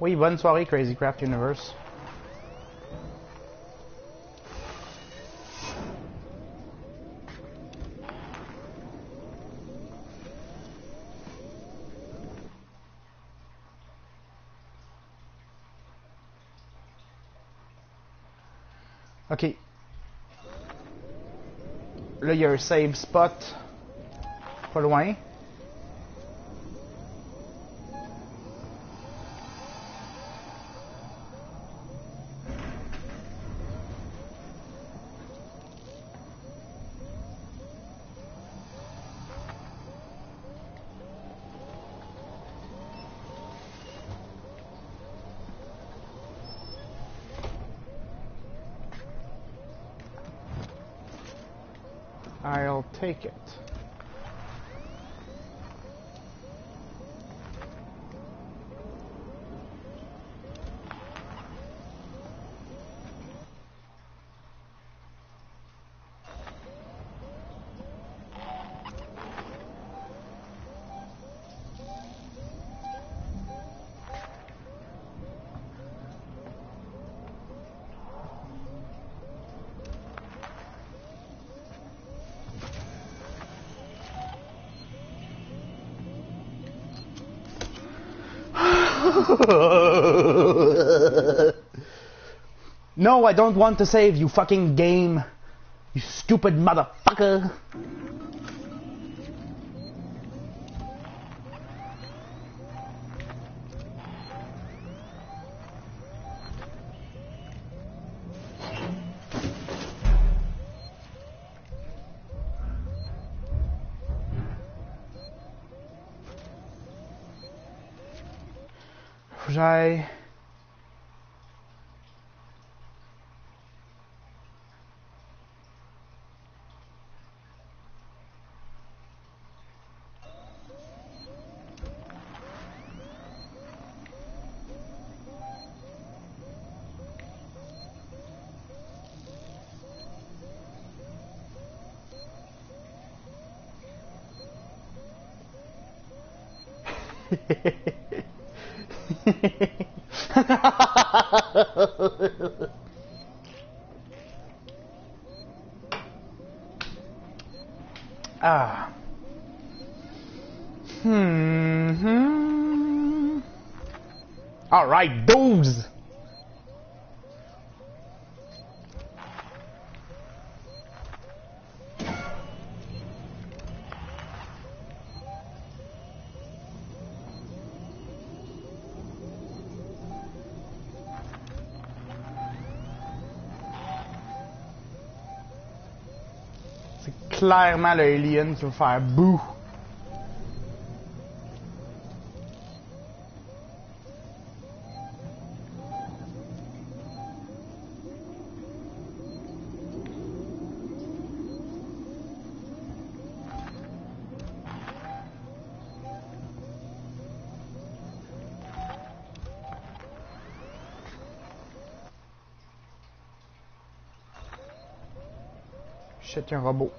Oui, bonne soirée, Crazy Craft Universe. Ok. Là, il y a un save spot. Pas loin. I'll take it. No, I don't want to save you, fucking game. You stupid motherfucker. Faut que j'aille. Ah. All right, 12. C'est clairement le alien qui va faire bouh. Shit, un robot.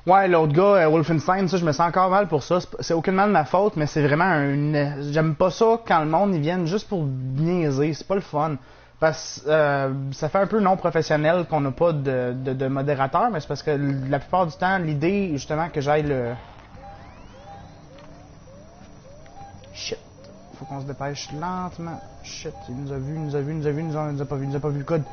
Ouais, l'autre gars, Wolfenstein, ça, je me sens encore mal pour ça. C'est aucunement de ma faute, mais c'est vraiment j'aime pas ça quand le monde, ils viennent juste pour niaiser. C'est pas le fun. Parce que ça fait un peu non professionnel qu'on n'a pas de modérateur, mais c'est parce que la plupart du temps, l'idée, justement, que j'aille le... Shit. Faut qu'on se dépêche lentement. Shit, il nous a vu, il nous a vu, il nous a vu, il nous a pas vu, il nous a pas vu le code.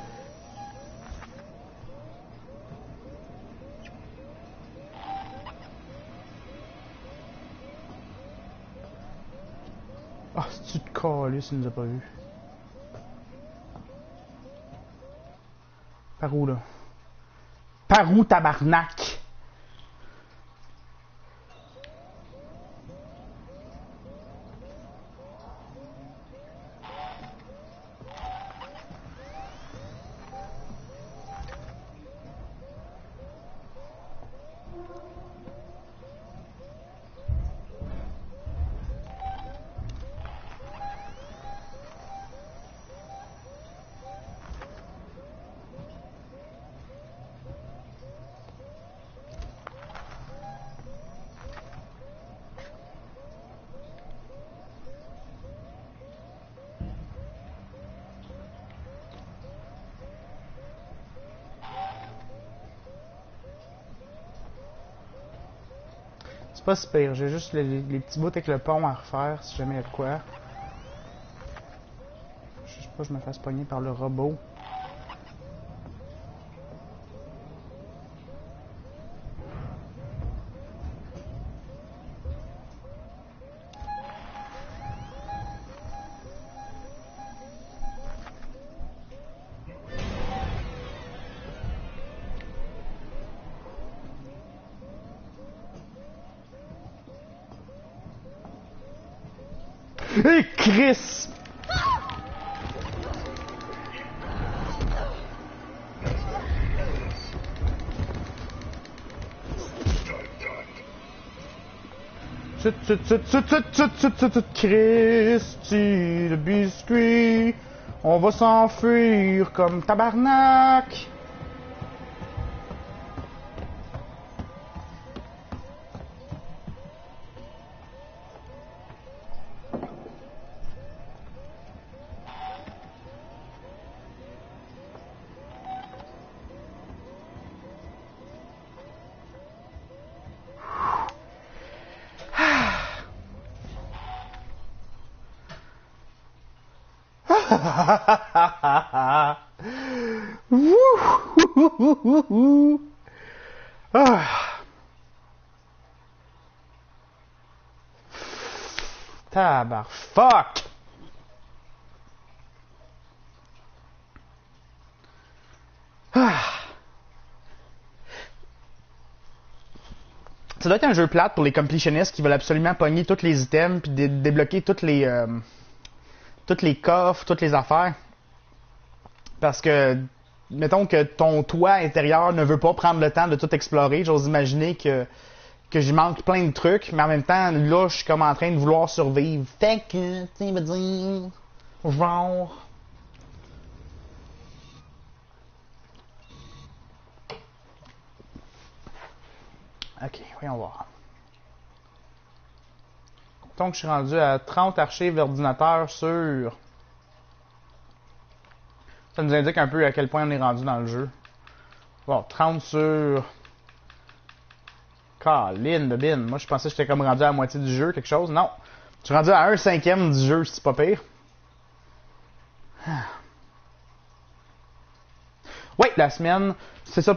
Ah, c'est-tu de calus, il nous a pas vu. Par où, là? Par où, tabarnak? C'est pas si pire, j'ai juste les petits bouts avec le pont à refaire si jamais il y a de quoi. Je sais pas, je me fasse pogner par le robot. Hé, Chris! Christy, le biscuit, on va s'enfuir comme tabarnak. Tabar fuck. Ça doit être un jeu plate pour les completionnistes qui veulent absolument pogner tous les items puis débloquer toutes les coffres, toutes les affaires. Parce que, mettons que ton toit intérieur ne veut pas prendre le temps de tout explorer. J'ose imaginer que j'y manque plein de trucs, mais en même temps, là, je suis comme en train de vouloir survivre. Fait que, tu sais, me dire, genre... Ok, voyons voir. Donc, je suis rendu à 30 archives d'ordinateur sur... Ça nous indique un peu à quel point on est rendu dans le jeu. Bon, 30 sur... Caline de bin. Moi, je pensais que j'étais comme rendu à la moitié du jeu, quelque chose. Non. Je suis rendu à 1/5 du jeu, c'est pas pire. Oui, la semaine, c'est ça.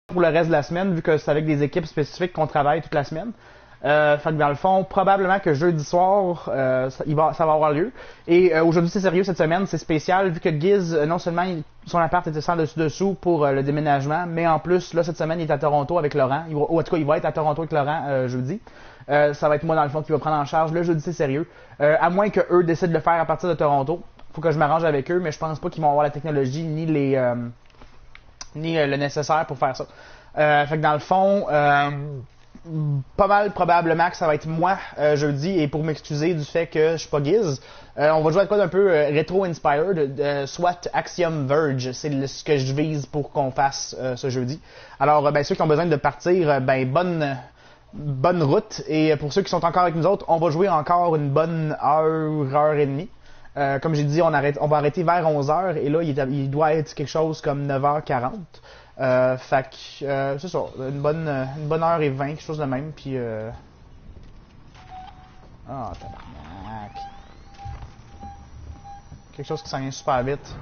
Pour le reste de la semaine, vu que c'est avec des équipes spécifiques qu'on travaille toute la semaine. Fait que dans le fond, probablement que jeudi soir, ça va avoir lieu. Et aujourd'hui, c'est sérieux cette semaine, c'est spécial, vu que Giz, non seulement son appart était sans dessus-dessous pour le déménagement, mais en plus, là, cette semaine, il est à Toronto avec Laurent. Ou en tout cas, il va être à Toronto avec Laurent jeudi. Ça va être moi, dans le fond, qui va prendre en charge. Le jeudi, c'est sérieux. À moins que eux décident de le faire à partir de Toronto. Faut que je m'arrange avec eux, mais je pense pas qu'ils vont avoir la technologie ni le nécessaire pour faire ça. Fait que dans le fond, pas mal probablement que ça va être moi jeudi, et pour m'excuser du fait que je suis pas Giz, on va jouer à quoi d'un peu rétro-inspired, soit Axiom Verge, c'est ce que je vise pour qu'on fasse ce jeudi. Alors, ben, ceux qui ont besoin de partir, ben, bonne route, et pour ceux qui sont encore avec nous autres, on va jouer encore une bonne heure et demie. Comme j'ai dit, on va arrêter vers 11h, et là, il doit être quelque chose comme 9h40. Fait que, c'est ça, une bonne heure et 20, quelque chose de même, puis ah, tabarnak. Quelque chose qui s'en vient super vite.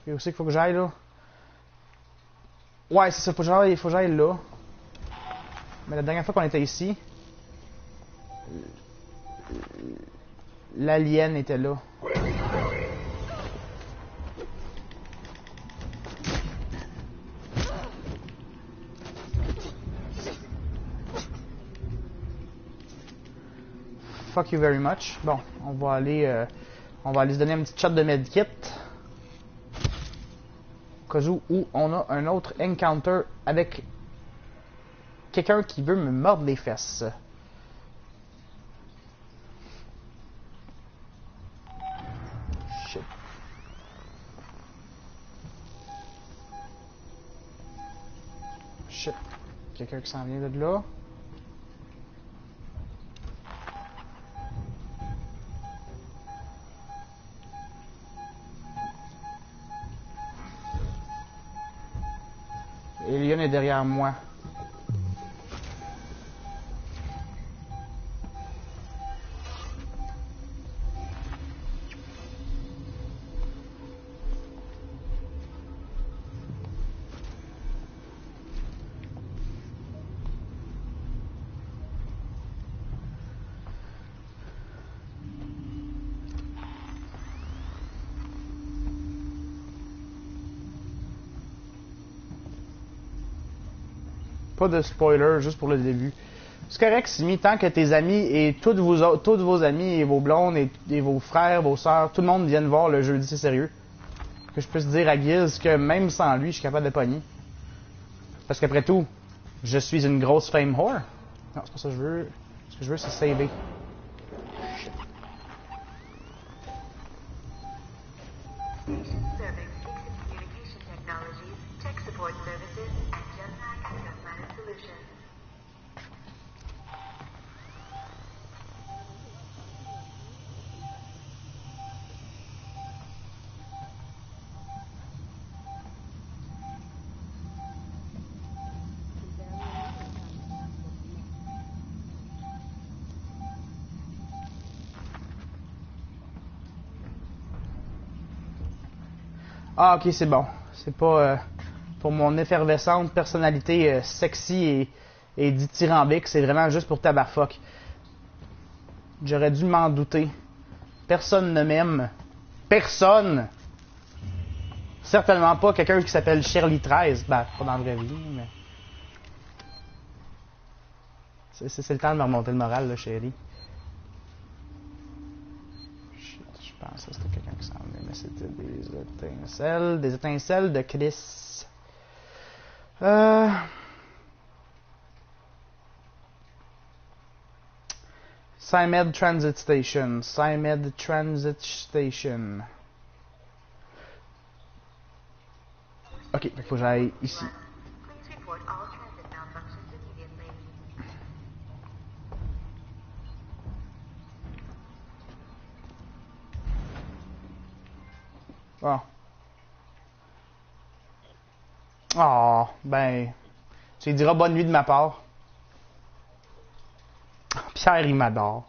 Et aussi qu'il faut que j'aille là. Ouais, c'est ça, faut que j'aille là. Mais la dernière fois qu'on était ici, l'alien était là. Fuck you very much. Bon, on va aller se donner un petit shot de medkit. Au cas où on a un autre encounter avec quelqu'un qui veut me mordre les fesses. Shit. Shit. Quelqu'un qui s'en vient de là. Elion est derrière moi. Pas de spoiler, juste pour le début. C'est correct, Simi, tant que tes amis et tous vos amis et vos blondes et vos frères, vos sœurs, tout le monde vienne voir le jeudi, c'est sérieux. Que je puisse dire à Giz que même sans lui, je suis capable de pogner. Parce qu'après tout, je suis une grosse fame whore. Non, c'est pas ça que je veux. Ce que je veux, c'est saver. Shit. Ah, ok, c'est bon. C'est pas pour mon effervescente personnalité sexy et dithyrambique, c'est vraiment juste pour tabarfuck. J'aurais dû m'en douter. Personne ne m'aime. Personne! Certainement pas quelqu'un qui s'appelle Shirley 13. Ben, pas dans la vraie vie, mais. C'est le temps de me remonter le moral, là, chérie. Je pense que c'était quelqu'un qui s'en venait, mais c'était des étincelles de Chris. Symed Transit Station. Symed Transit Station. Ok, il faut que j'aille ici. Oh. Oh, ben. Tu lui diras bonne nuit de ma part. Pierre, il m'adore.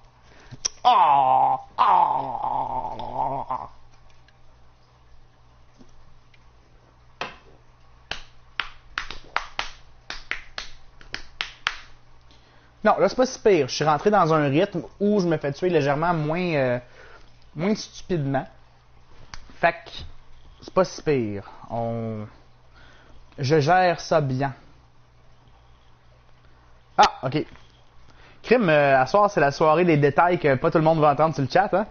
Oh! Oh! Non, là, c'est pas si pire. Je suis rentré dans un rythme où je me fais tuer légèrement moins stupidement. Fait que c'est pas si pire. Je gère ça bien. Ah, ok. Crime, à soir, c'est la soirée des détails que pas tout le monde va entendre sur le chat, hein?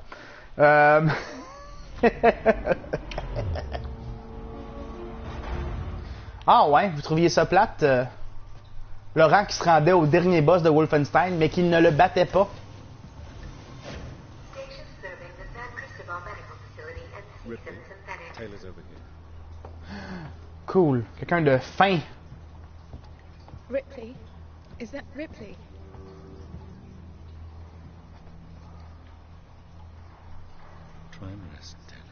Euh... ah ouais, vous trouviez ça plate? Laurent qui se rendait au dernier boss de Wolfenstein, mais qui ne le battait pas. Taylor's over here. Cool. Quelqu'un de fin. Ripley? Is that Ripley? Try and rest, Taylor.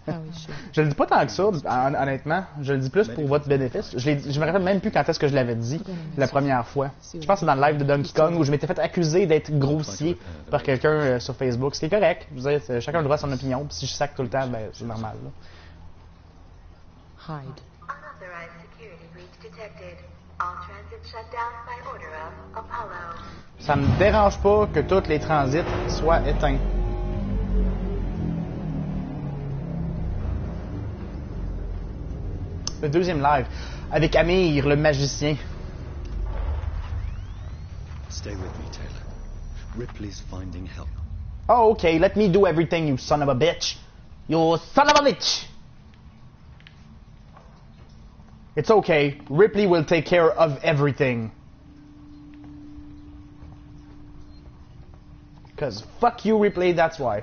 How is she? Je le dis pas tant que ça, honnêtement. Je le dis plus pour votre bénéfice. Je me rappelle même plus quand est-ce que je l'avais dit la première fois. Je pense que c'est dans le live de Donkey Kong où je m'étais fait accuser d'être grossier par quelqu'un sur Facebook. Ce qui est correct. Je veux dire, chacun a le droit à son opinion. Puis si je sac tout le temps, ben c'est normal. Là. Hide. Unauthorized security breach detected. All transit shut down by order of Apollo. Ça me dérange pas que tous les transits soient éteints. Le deuxième live avec Amir, le magicien. Stay with me, Taylor. Ripley's finding help. Oh, okay, let me do everything, you son of a bitch. You son of a bitch! It's okay, Ripley will take care of everything. Cause fuck you, Ripley, that's why.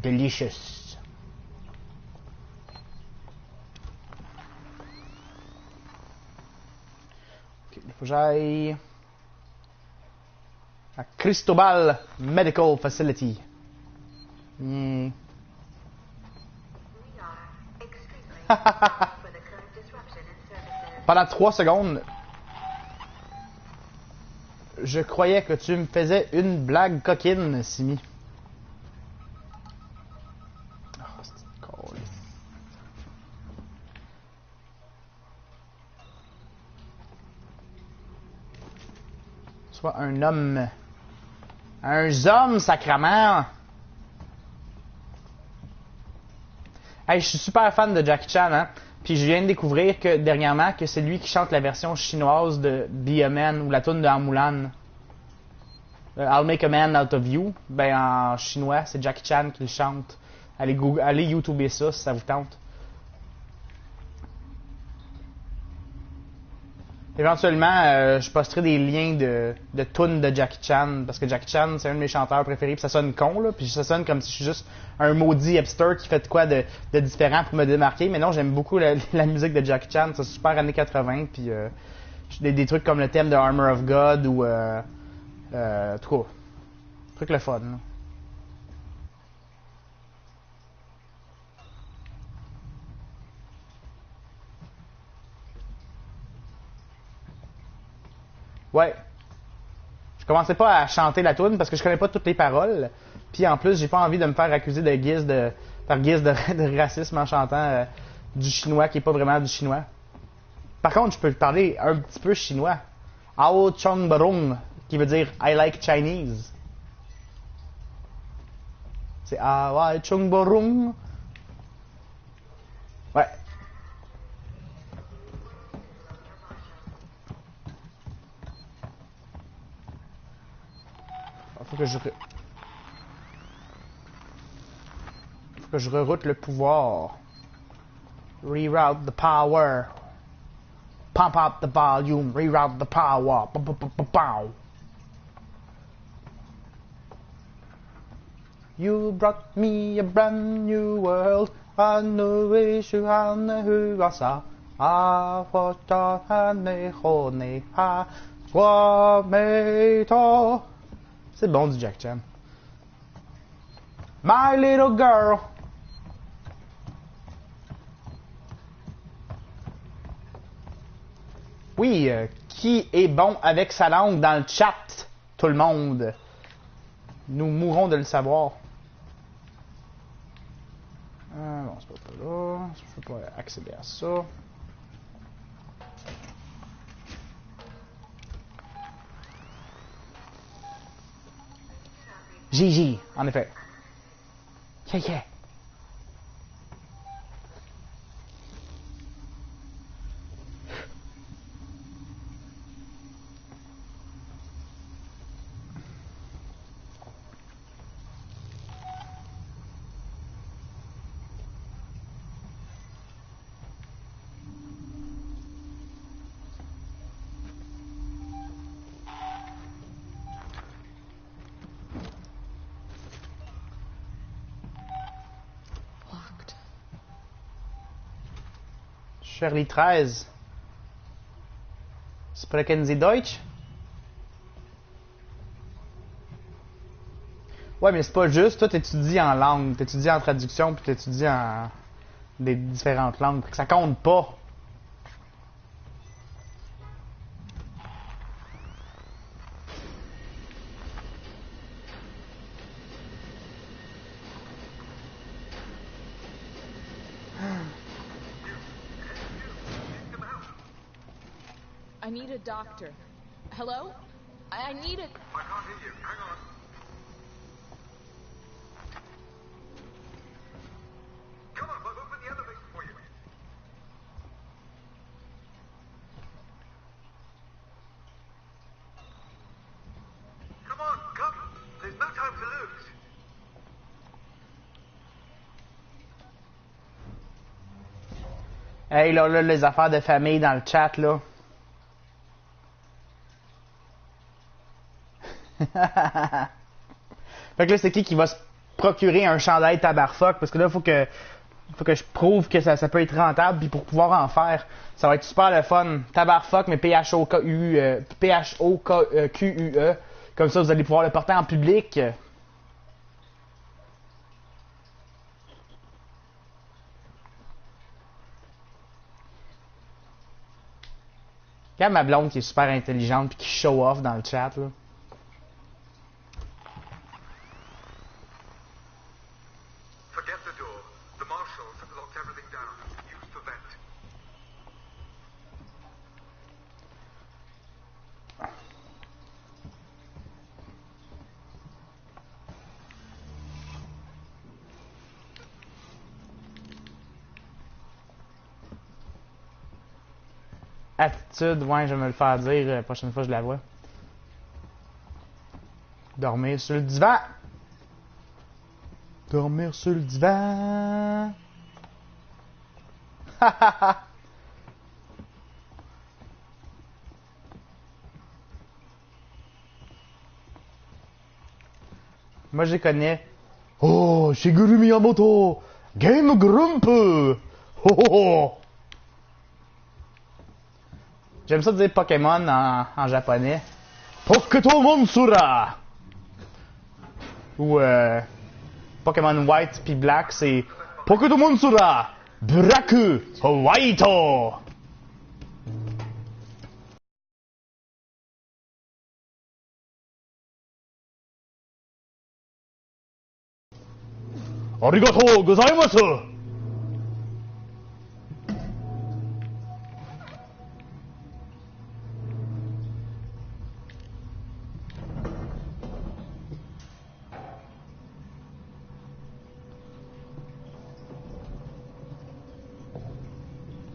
Delicious. Ok, il faut que j'aille à Cristobal Medical Facility. Hmm. We are extremely sorry for the current disruption in services. Pendant 3 secondes, je croyais que tu me faisais une blague coquine, Simi. Oh, c'est cool. Sois un homme. Un homme, sacrement. Hey, je suis super fan de Jackie Chan, hein. Puis je viens de découvrir que dernièrement que c'est lui qui chante la version chinoise de Be a Man ou la tune de Mulan. I'll make a man out of you. Ben en chinois, c'est Jackie Chan qui le chante. Allez YouTuber ça si ça vous tente. Éventuellement, je posterai des liens de tunes de Jackie Chan parce que Jackie Chan c'est un de mes chanteurs préférés puis ça sonne con là puis ça sonne comme si je suis juste un maudit hipster qui fait de quoi de différent pour me démarquer mais non j'aime beaucoup la musique de Jackie Chan, c'est super années 80 puis des trucs comme le thème de Armor of God ou tout cas, truc le fun là. Ouais. Je commençais pas à chanter la tune parce que je connais pas toutes les paroles. Puis en plus, j'ai pas envie de me faire accuser par guise de racisme en chantant du chinois qui est pas vraiment du chinois. Par contre, je peux parler un petit peu chinois. Ao Chong Barong, qui veut dire I like Chinese. C'est Ao Chong Barong. Ouais. Faut que je reroute le pouvoir. Reroute the power. Pump up the volume. Reroute the power. Pow. You brought me a brand new world. I know you have who I saw. I was just honey, ha. Tomato. C'est bon du Jack Chan. My little girl. Oui, qui est bon avec sa langue dans le chat? Tout le monde. Nous mourrons de le savoir. Bon, c'est pas là. Je peux pas accéder à ça. Gigi, en effet. Yeah, yeah. Locked. Shirley 13. Sprechen Sie Deutsch? Ouais, mais c'est pas juste. Toi, t'étudies en langue, t'étudies en traduction, puis t'étudies en des différentes langues. Fait que ça compte pas. I need a doctor. Hello? I need a... I can't hear you. Hang on. Come on, I'll open the elevator for you. Come on, come. There's no time to lose. Hey, là, les affaires de famille dans le chat, là. Fait que là, c'est qui va se procurer un chandail tabarfuck? Parce que là, faut que je prouve que ça peut être rentable, puis pour pouvoir en faire, ça va être super le fun. Tabarfuck, mais P-H-O-K-U-E. P-H-O-K-Q-U-E. Comme ça, vous allez pouvoir le porter en public. Regarde ma blonde qui est super intelligente puis qui show off dans le chat, là. Forget the door. The marshals have locked everything down. Use the vent. Attitude, ouais, je vais me le faire dire la prochaine fois que je la vois. Dormir sur le divan. Dormir sur le divan. Moi, je les connais. Oh, Shigeru Miyamoto. Game Grump. Oh, oh, oh. J'aime ça dire Pokémon en japonais. Pokémon Sura. Ou Pokémon White puis Black, c'est Pokémon Sura. Braku White. Arigatou gozaimasu.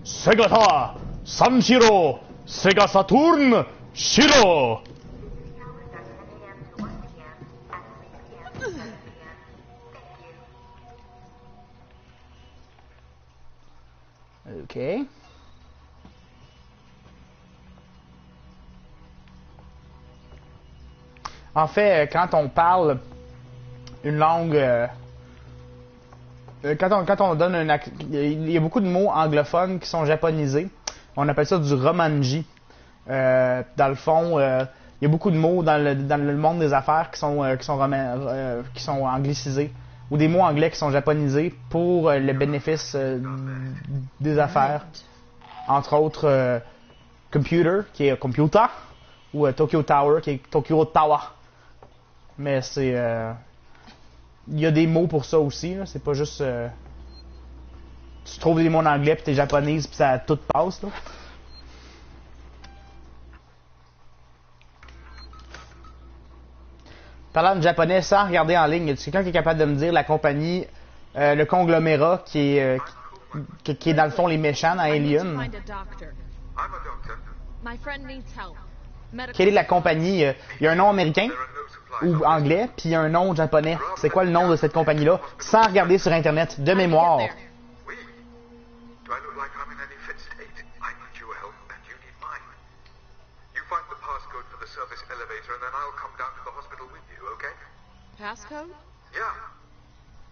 Segata Sanshiro Sega Saturn Shiro. Hours are 10 a.m. to 1 p.m. and 3 p.m. to 7 p.m. Thank you. OK. En fait, quand on parle une langue... quand on donne il y a beaucoup de mots anglophones qui sont japonisés. On appelle ça du romanji. Dans le fond, il y a beaucoup de mots dans le monde des affaires qui sont anglicisés. Ou des mots anglais qui sont japonisés pour le bénéfice des affaires. Entre autres, computer, qui est computer, ou Tokyo Tower, qui est Tokyo Tower. Mais c'est... il y a des mots pour ça aussi, là. C'est pas juste... tu trouves des mots en anglais, puis t'es japonaise, puis ça tout passe, là. Parlant de japonais sans regarder en ligne, y a quelqu'un qui est capable de me dire la compagnie, le conglomérat qui est dans le fond les méchants dans I need to Alien? find a doctor. I'm a doctor. My friend needs help. Medical. Quelle est la compagnie? Il y a un nom américain There are no supplies. ou anglais, puis il y a un nom japonais. C'est quoi le nom de cette compagnie-là? Sans regarder sur Internet, de mémoire. Get there. Oui. Do I look like I'm in any fit state? I need your help and you need mine. You find the passcode for the service elevator and then I'll come down to the hospital with you, okay? Passcode? Yeah.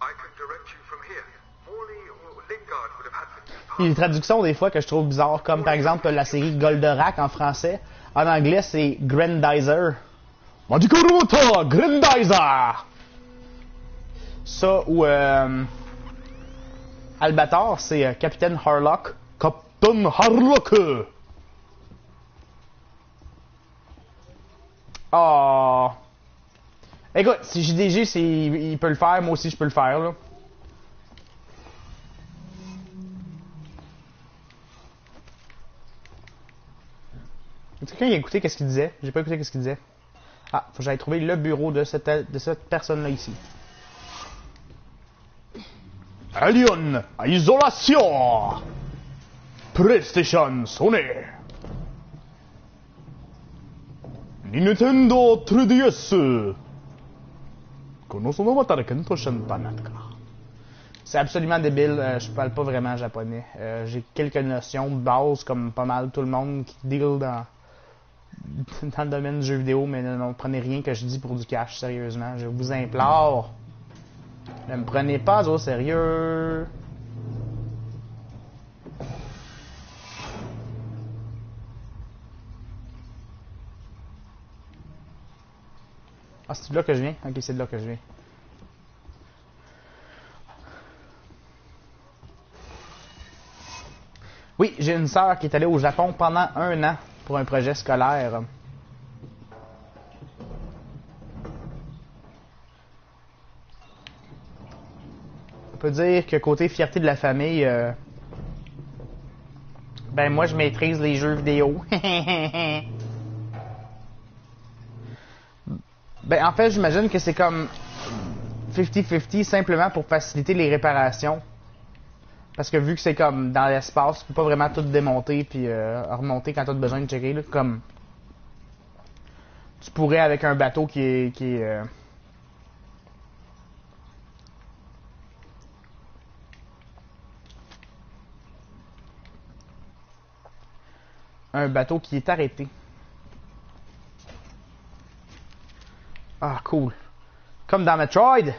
I can direct you from here. Morley or Lingard would have had the new Il y a des passcode. traductions des fois que je trouve bizarres, comme par exemple la série Goldorak en français. En anglais, c'est Grandizer. Madikuruta Grandizer! Ça, ou Albator, c'est Capitaine Harlock. Captain Harlock! Oh! Écoute, si JDG, il peut le faire, moi aussi je peux le faire, là. Est-ce que quelqu'un a écouté qu'est-ce qu'il disait? J'ai pas écouté qu'est-ce qu'il disait. Ah, faut que j'aille trouver le bureau de cette personne-là ici. Alien Isolation! PlayStation Sony! Nintendo 3DS! C'est absolument débile, je parle pas vraiment japonais. J'ai quelques notions de base comme pas mal tout le monde qui deal dans le domaine du jeu vidéo, mais non, prenez rien que je dis pour du cash, sérieusement. Je vous implore. Ne me prenez pas au sérieux. Ah, c'est de là que je viens? Ok, c'est de là que je viens. Oui, j'ai une sœur qui est allée au Japon pendant 1 an pour un projet scolaire. On peut dire que côté fierté de la famille, ben moi je maîtrise les jeux vidéo. Ben en fait j'imagine que c'est comme 50-50 simplement pour faciliter les réparations. Parce que vu que c'est comme dans l'espace, tu peux pas vraiment tout démonter puis remonter quand tu as besoin de checker. Là, comme tu pourrais avec un bateau qui est un bateau qui est arrêté. Ah, cool. Comme dans Metroid.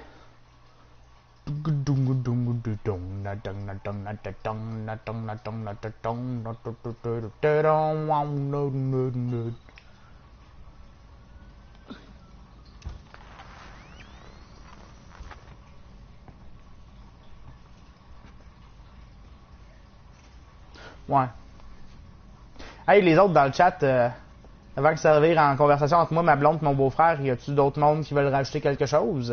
Ouais. Hey, les autres dans le chat, avant de servir en conversation entre moi, ma blonde et mon beau-frère, y a-tu d'autres mondes qui veulent rajouter quelque chose?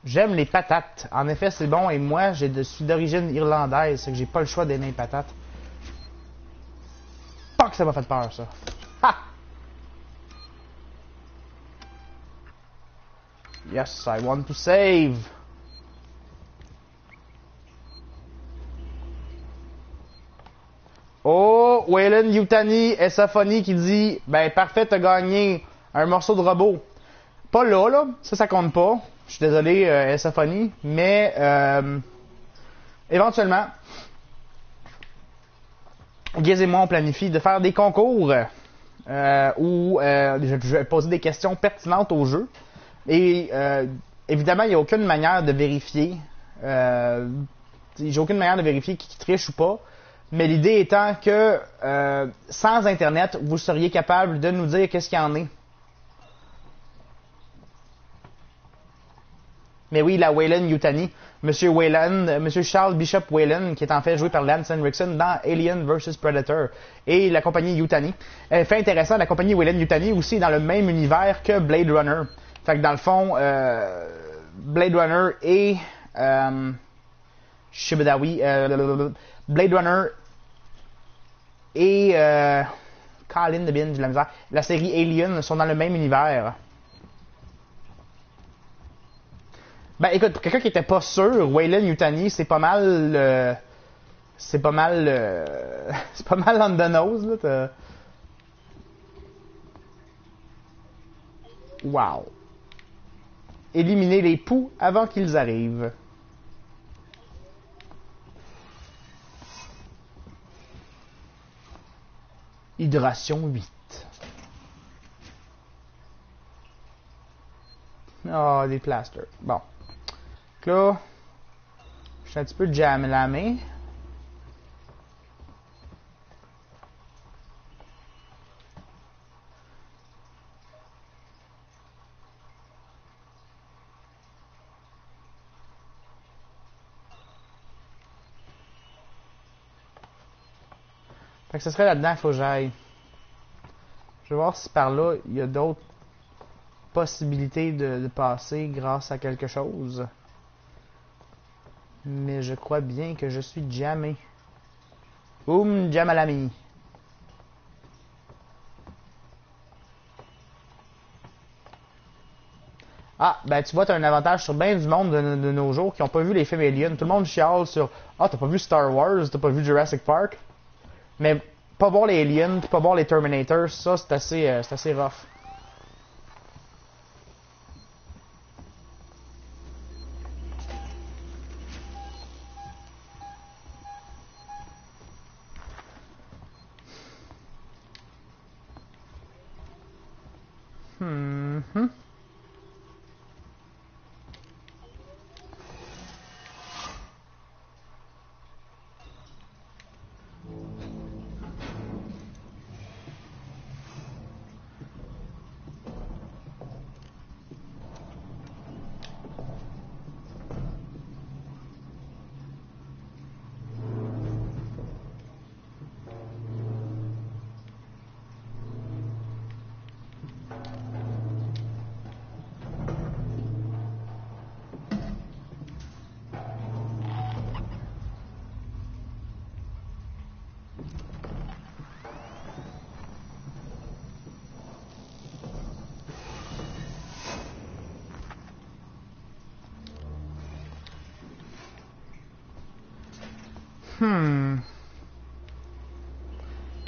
J'aime les patates. En effet, c'est bon. Et moi, je suis d'origine irlandaise. C'est que j'ai pas le choix d'aimer les patates. Pas que ça m'a fait peur, ça. Ha! Yes, I want to save. Oh, Waylon Yutani, Esafoni qui dit ben parfait, t'as gagné un morceau de robot. Pas là, ça compte pas. Je suis désolé, Esafoni, mais éventuellement, Guiz et moi on planifie de faire des concours où je vais poser des questions pertinentes au jeu. Et évidemment, il n'y a aucune manière de vérifier. J'ai aucune manière de vérifier qui triche ou pas. Mais l'idée étant que sans Internet, vous seriez capable de nous dire qu'est-ce qu'il y en est. Mais oui, la Wayland Yutani. Monsieur Wayland, Monsieur Charles Bishop Wayland, qui est en fait joué par Lance Henriksen dans Alien vs Predator. Et la compagnie Yutani. Fait intéressant, la compagnie Wayland Yutani aussi est dans le même univers que Blade Runner. Fait que dans le fond, Blade Runner et Shibudawi, Blade Runner et Colin de Bin, j'ai de la misère. La série Alien sont dans le même univers. Ben écoute, pour quelqu'un qui était pas sûr, Wayland Yutani, c'est pas mal c'est pas mal c'est pas mal on the nose là. Wow. Éliminer les poux avant qu'ils arrivent. Hydration 8. Ah, oh, des plasters. Bon. Donc là, je suis un petit peu jam la main. Fait que ce serait là-dedans qu'il faut que j'aille. Je vais voir si par là, il y a d'autres possibilités de passer grâce à quelque chose. Mais je crois bien que je suis jammé. Jam à l'ami. Ah, ben tu vois, t'as un avantage sur bien du monde de nos jours qui n'ont pas vu les films Aliens. Tout le monde chiale sur « Ah, t'as pas vu Star Wars, t'as pas vu Jurassic Park. » Mais pas voir les Aliens, pas voir les Terminators, ça c'est assez rough.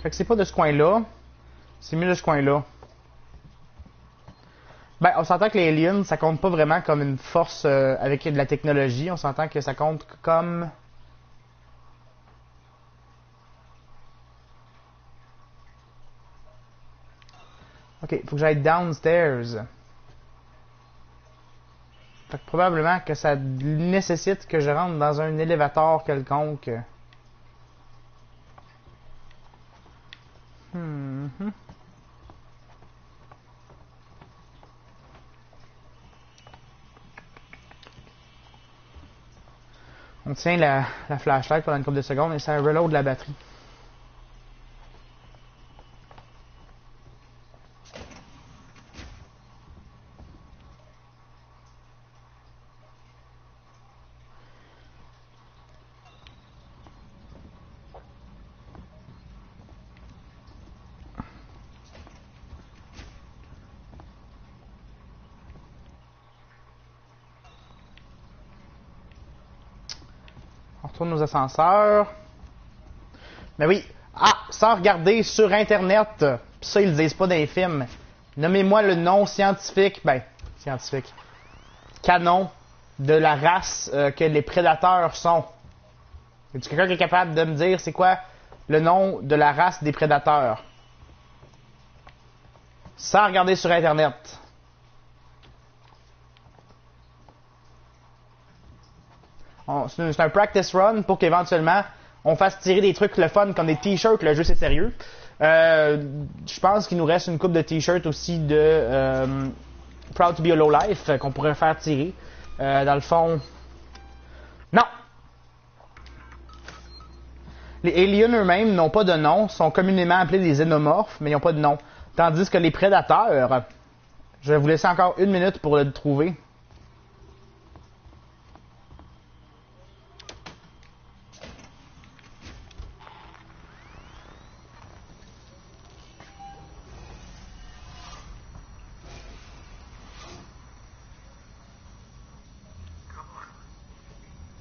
Fait que c'est pas de ce coin-là. C'est mieux de ce coin-là. Ben, on s'entend que les aliens, ça compte pas vraiment comme une force avec de la technologie. On s'entend que ça compte comme... Ok, faut que j'aille downstairs. Fait que probablement que ça nécessite que je rentre dans un élévateur quelconque. On tient la flashlight pendant une couple de secondes et ça reload la batterie. On retourne aux ascenseurs. Mais oui. Ah, sans regarder sur Internet. Pis ça, ils le disent pas dans les films. Nommez-moi le nom scientifique. Ben, scientifique. Canon de la race que les prédateurs sont. Y a-t-il quelqu'un qui est capable de me dire c'est quoi le nom de la race des prédateurs? Sans regarder sur Internet. C'est un practice run pour qu'éventuellement on fasse tirer des trucs le fun comme des t-shirts, le jeu c'est sérieux. Je pense qu'il nous reste une coupe de t-shirts aussi de Proud to be a Low Life qu'on pourrait faire tirer. Dans le fond... Non! Les aliens eux-mêmes n'ont pas de nom, sont communément appelés des xénomorphes, mais ils n'ont pas de nom. Tandis que les prédateurs... Je vais vous laisser encore 1 minute pour le trouver.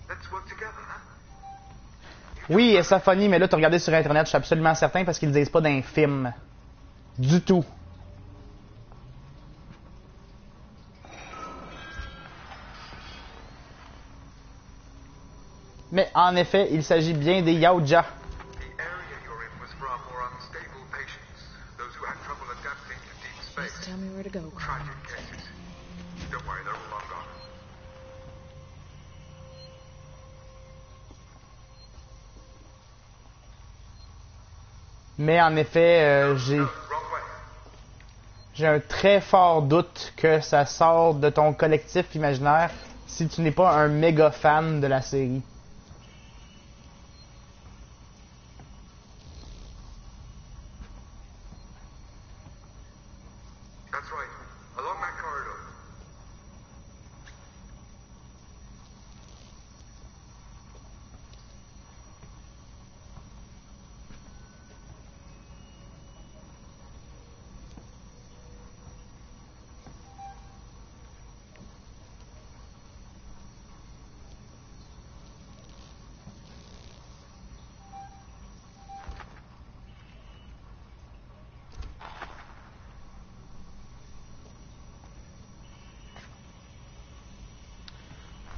Let's work together, huh? Oui, Saphonie, mais là, tu as regardé sur Internet, je suis absolument certain, parce qu'ils ne le disent pas dans les films. Du tout. Mais en effet, il s'agit bien des Yautja. The area you're in was for our more unstable patients, those who had trouble adapting to deep Just space. tell me where to go. Tragic cases. Don't worry, they're all long gone. Mais en effet, No, wrong way. j'ai un très fort doute que ça sort de ton collectif imaginaire si tu n'es pas un méga fan de la série. That's right. Along that corridor.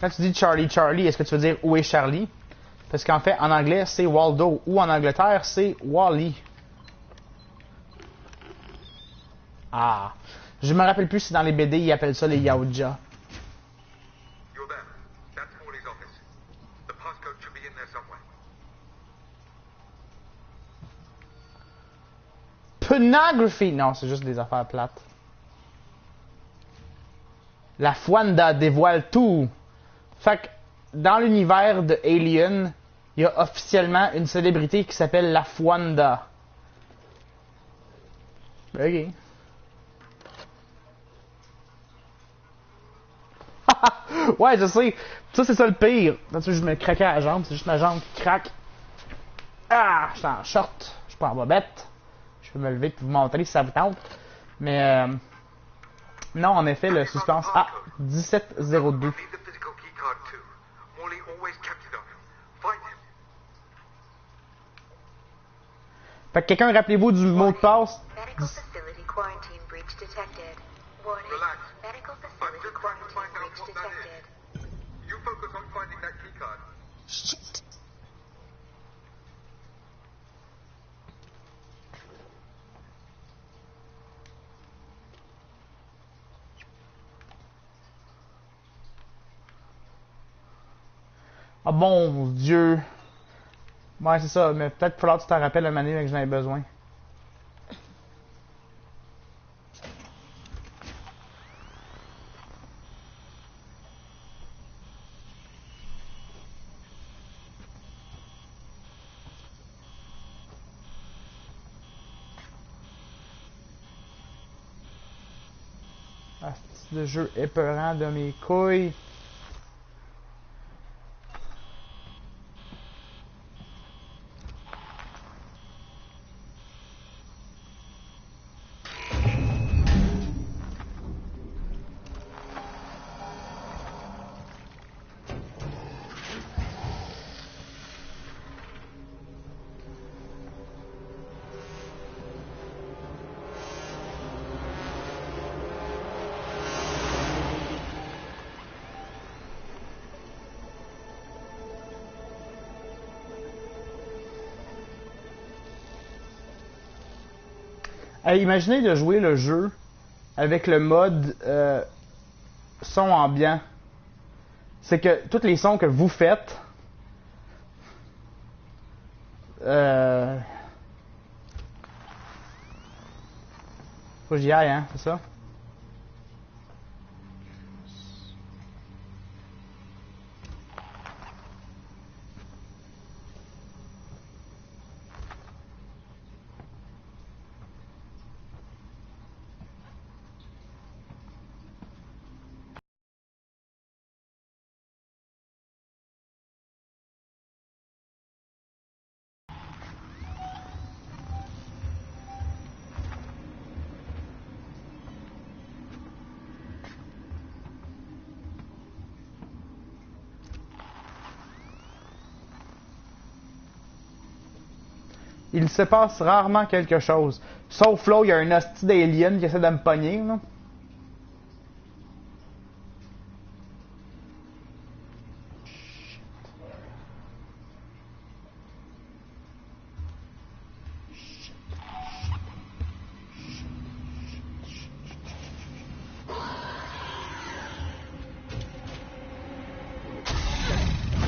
Quand tu dis Charlie, Charlie, est-ce que tu veux dire où est Charlie? Parce qu'en fait, en anglais, c'est Waldo. Ou en Angleterre, c'est Wally. Ah. Je me rappelle plus si dans les BD, ils appellent ça les Yautja. You're there. That's Morley's office. The passcode should be in there somewhere. Pornography! Non, c'est juste des affaires plates. La Fwanda dévoile tout. Fait que, dans l'univers de Alien, il y a officiellement une célébrité qui s'appelle la Fwanda. Ok. Ouais, je sais. Ça, c'est ça le pire. Là-dessus, je me craquais à la jambe. C'est juste ma jambe qui craque. Ah! Je suis en short. Je suis pas en bobette. Je peux me lever et vous montrer si ça vous tente. Mais, non, en effet, le suspense. Ah! 1702. Need the physical keycard too. Morley always kept it on him. Find him. Fait que quelqu'un, rappelez-vous du mot de passe. Medical facility quarantine breach detected. Warning. Relax. Medical I'm facility just trying to find quarantine out breach what that detected. is. You focus on finding that keycard. Shit. Ah bon Dieu. Ouais, c'est ça. Mais peut-être qu'il falloir que tu t'en rappelles un moment donné que j'en avais besoin. Ah, c'est le jeu épeurant de mes couilles. Hey, imaginez de jouer le jeu avec le mode son ambiant. C'est que tous les sons que vous faites, faut que j'y aille, hein, c'est ça? il se passe rarement quelque chose. Sauf là, il y a un hostie d'alien qui essaie de me pogner, là.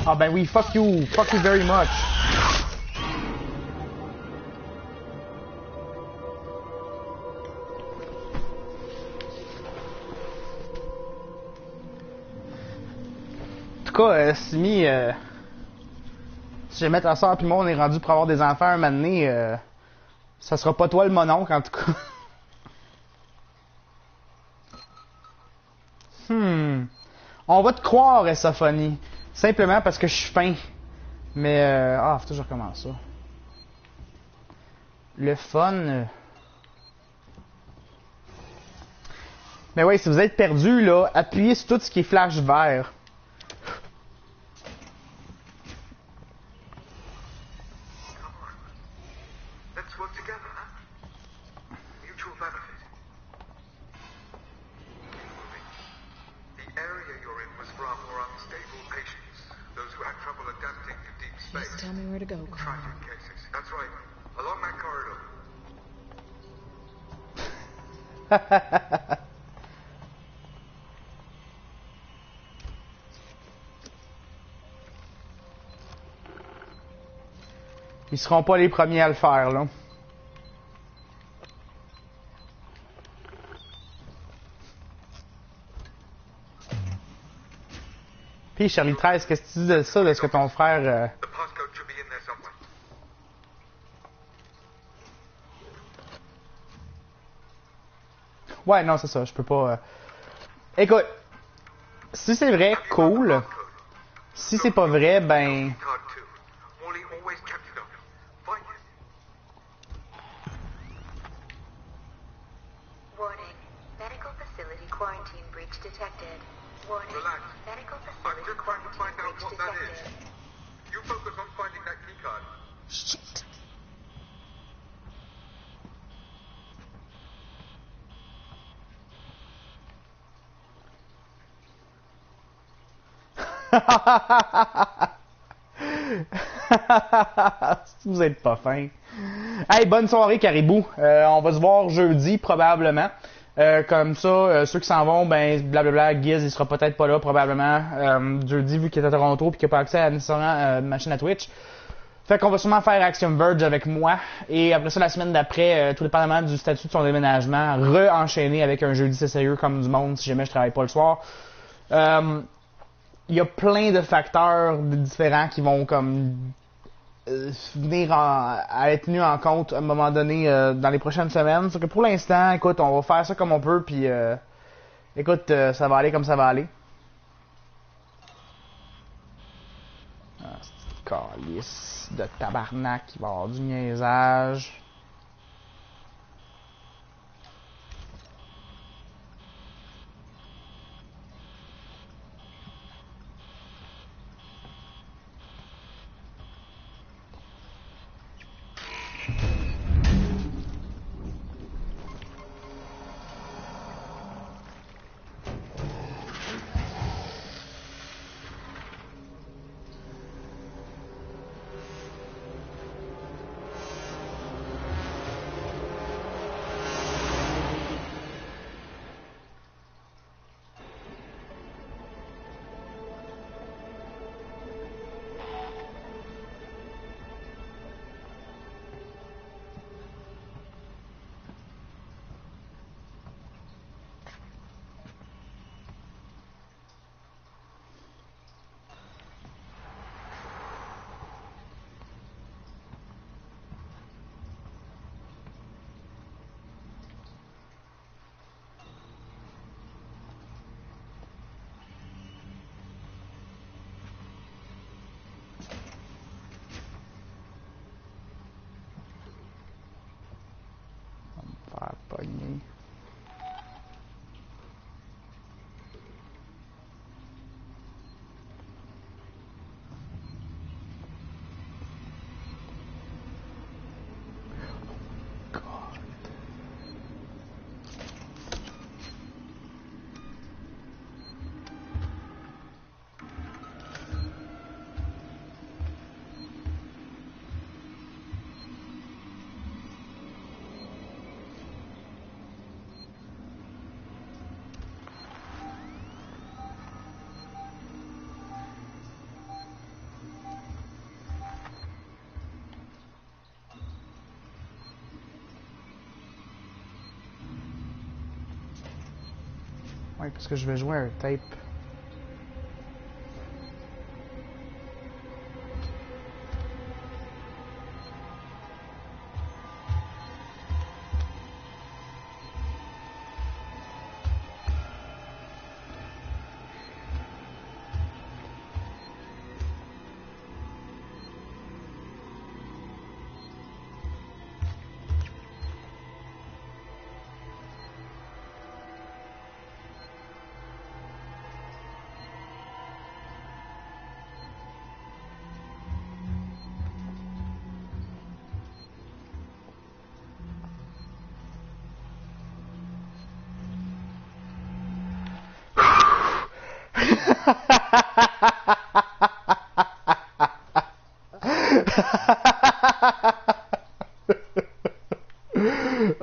Ah ben oui, fuck you very much. En tout cas, si jamais ta soeur puis moi on est rendu pour avoir des enfants un moment donné, ça sera pas toi le mononcle en tout cas. On va te croire, Esophonie. Simplement parce que je suis fin. Mais, faut toujours recommencer ça. Le fun. Mais ouais, si vous êtes perdu, là, appuyez sur tout ce qui est flash vert. Come on. Let's work together, huh? Mutual benefit. The area you're in was for our more unstable patients. Those who had trouble adapting to deep space. Just tell me where to go, Carl. Tragic cases. That's right. Along that corridor. Ils seront pas les premiers à le faire, là. Puis Charlie 13, qu'est-ce que tu dis de ça, de ce que ton frère... The passcode should be in there somewhere. Ouais, non, c'est ça, je peux pas... Écoute, si c'est vrai, cool. Si c'est pas vrai, ben... Card 2. Morley always kept it up. Find it. Warning. Medical facility quarantine breach detected. Warning. Relax. Medical I'm facility just trying to find quarantine out breach what that is. detected. You focus on finding that keycard. Shit. Vous êtes pas fin. Hey, bonne soirée, Caribou. On va se voir jeudi, probablement. Comme ça, ceux qui s'en vont, ben, blablabla, Giz, il sera peut-être pas là, probablement, jeudi, vu qu'il est à Toronto et qu'il n'a pas accès à nécessairement une machine à Twitch. Fait qu'on va sûrement faire Action Verge avec moi. Et après ça, la semaine d'après, tout dépendamment du statut de son déménagement, re-enchaîner avec un jeudi c'est sérieux comme du monde, si jamais je travaille pas le soir. Il y a plein de facteurs différents qui vont comme venir à être tenus en compte à un moment donné dans les prochaines semaines. Sauf que pour l'instant, écoute, on va faire ça comme on peut, puis écoute, ça va aller comme ça va aller. Ah, c'est calice de tabarnak, il va y avoir du niaisage. Ouais, parce que je vais jouer un tape.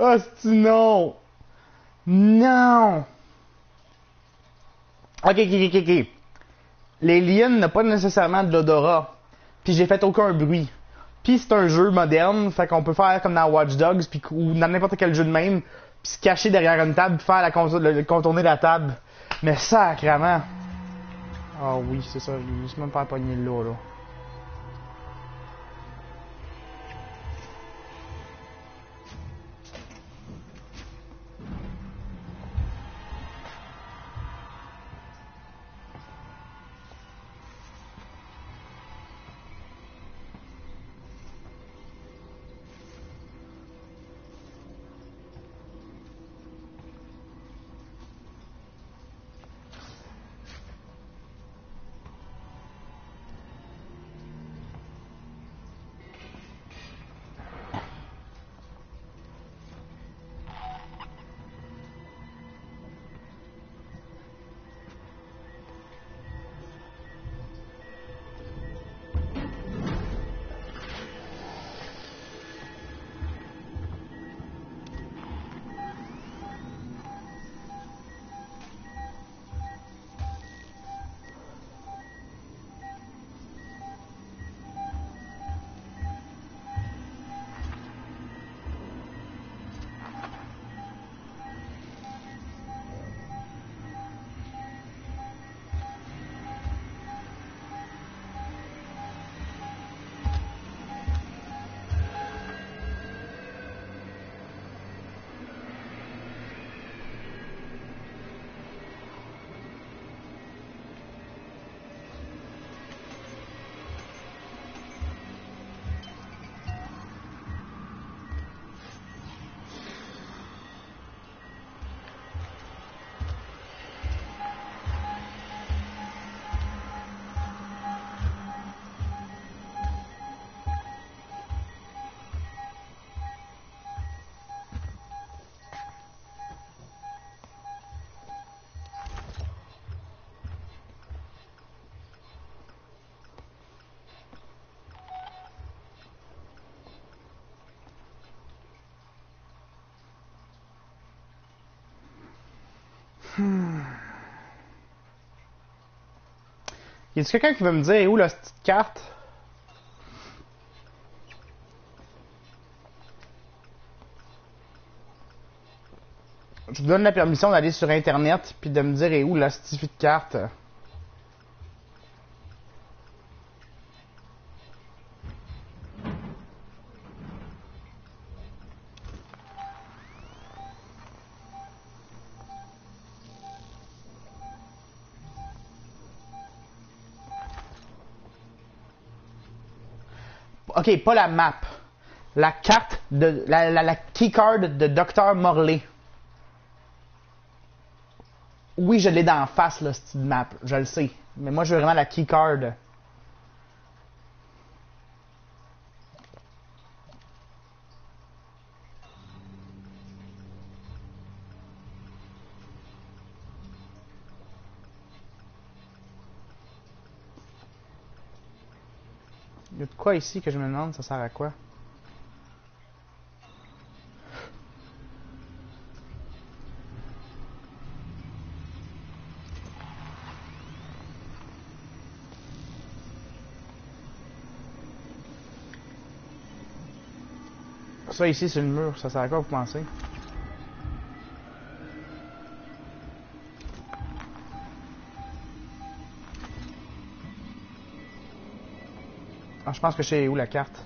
Oh, c'est non! Non! Ok. L'alien n'a pas nécessairement de l'odorat. Puis j'ai fait aucun bruit. Puis c'est un jeu moderne, fait qu'on peut faire comme dans Watch Dogs, puis ou dans n'importe quel jeu de même, puis se cacher derrière une table, puis faire contourner la table. Mais sacrément! Ah oui, c'est ça, je vais juste même pas pogner là. Y a-t-il quelqu'un qui veut me dire où la petite carte? Je vous donne la permission d'aller sur internet puis de me dire où la petite carte. Ok, pas la map. La carte de. La keycard de Dr. Morley. Oui, je l'ai d'en face, là, cette map. Je le sais. Mais moi, je veux vraiment la keycard. Il y a de quoi ici que je me demande, ça sert à quoi? Ça ici, c'est le mur. Ça sert à quoi, vous pensez? Ah, je pense que je sais où la carte.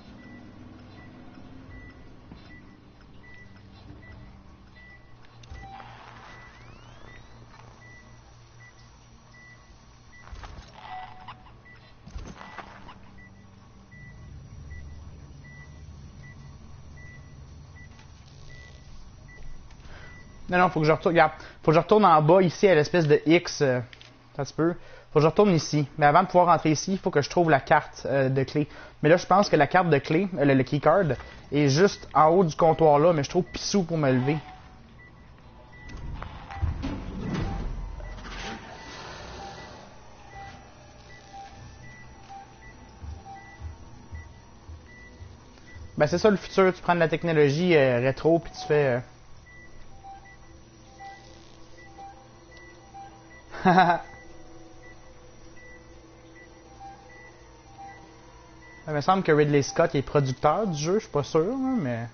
Non, non, faut que je retourne. Regarde, faut que je retourne en bas ici à l'espèce de X. Ça se peut. Faut que je retourne ici. Mais avant de pouvoir rentrer ici, il faut que je trouve la carte de clé. Mais là, je pense que la carte de clé, le keycard, est juste en haut du comptoir là, mais je trouve pissou pour me lever. Ben c'est ça le futur, tu prends de la technologie rétro puis tu fais... Il me semble que Ridley Scott est producteur du jeu, je suis pas sûr, hein, mais...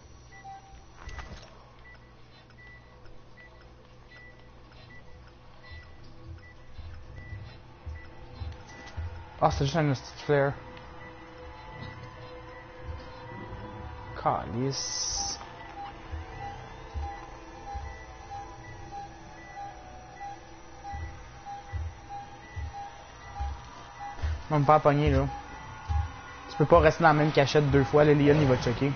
Ah, c'est juste un petit flare. Calice. On va me faire pogner, là. Tu peux pas rester dans la même cachette deux fois, le Leon il va te choquer.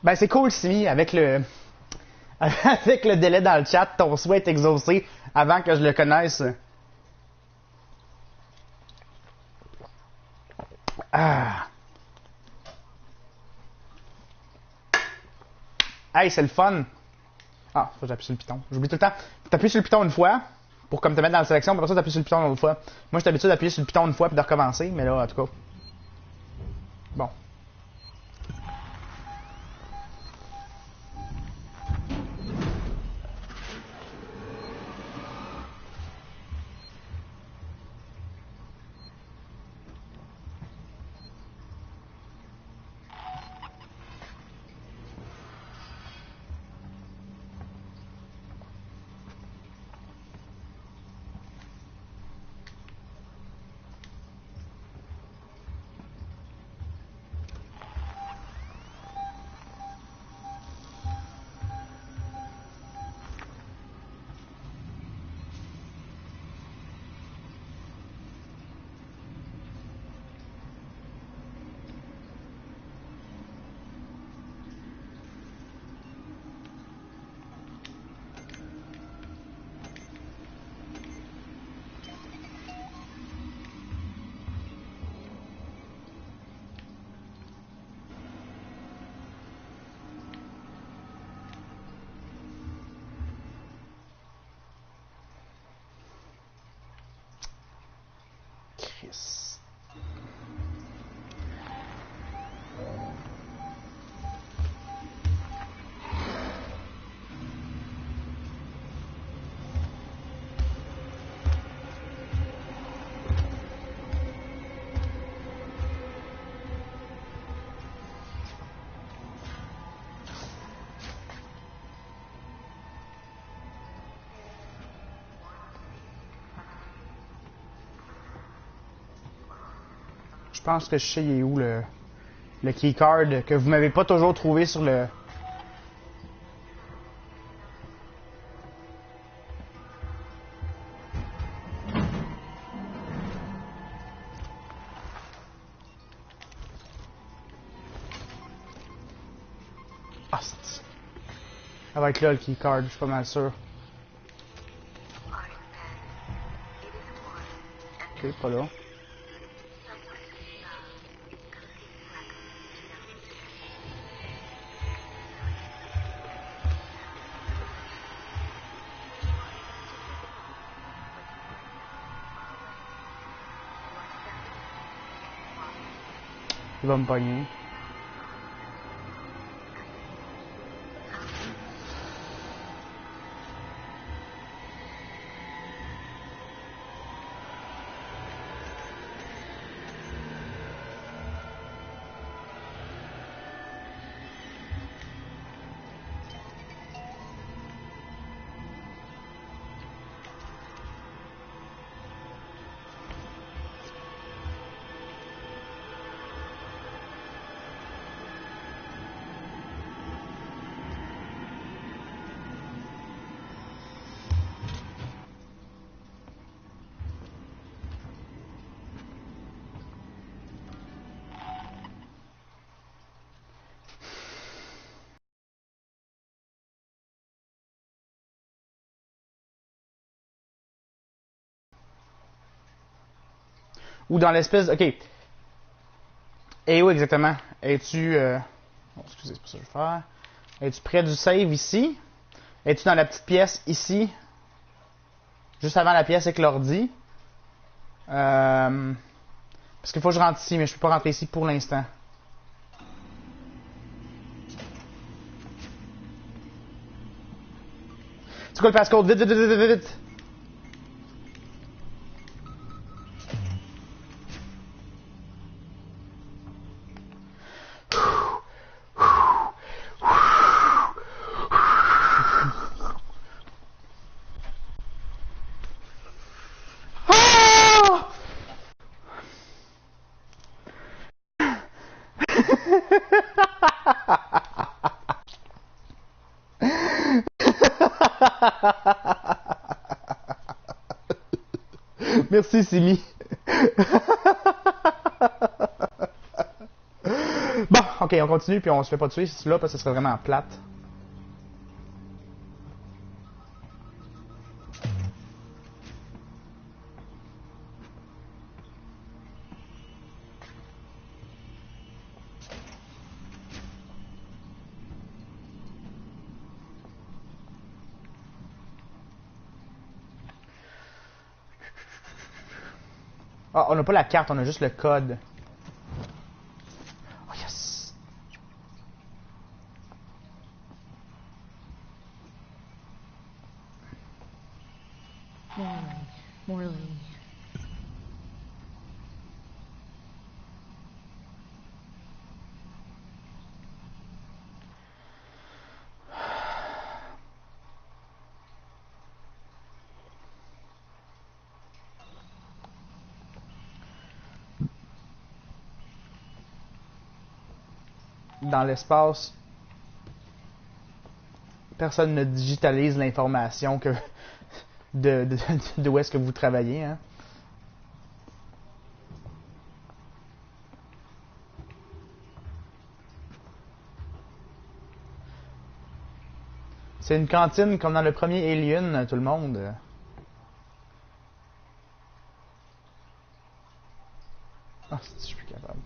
Ben c'est cool Simi, avec le avec le délai dans le chat, ton souhait est exaucé avant que je le connaisse. Ah. Hey, c'est le fun. Ah, faut que j'appuie sur le piton. J'oublie tout le temps. T'appuies sur le piton une fois pour comme te mettre dans la sélection, puis après ça t'appuies sur le piton une autre fois. Moi, j'ai l'habitude d'appuyer sur le piton une fois puis de recommencer, mais là, en tout cas. Bon. Chris. Je pense que je sais il est où le keycard que vous m'avez pas toujours trouvé sur le... Ah, c'est... Ça va être là le keycard, je suis pas mal sûr. Ok, pas là. Il va me pogner. Ou dans l'espèce... Ok. Et où exactement? Es-tu... Bon, excusez, c'est pas ça que je veux faire. Es-tu près du save ici? Es-tu dans la petite pièce ici? Juste avant la pièce avec l'ordi? Parce qu'il faut que je rentre ici, mais je peux pas rentrer ici pour l'instant. C'est quoi le passcode? Vite, vite, vite, vite, vite, vite! Merci, Simi. Bon, ok, on continue, puis on se fait pas tuer si là, parce que ce serait vraiment plate. Ah, on n'a pas la carte, on a juste le code. Oh yes! Morley. Dans l'espace, personne ne digitalise l'information que de où est-ce que vous travaillez, hein. C'est une cantine comme dans le premier Alien, tout le monde. Ah, je suis plus capable.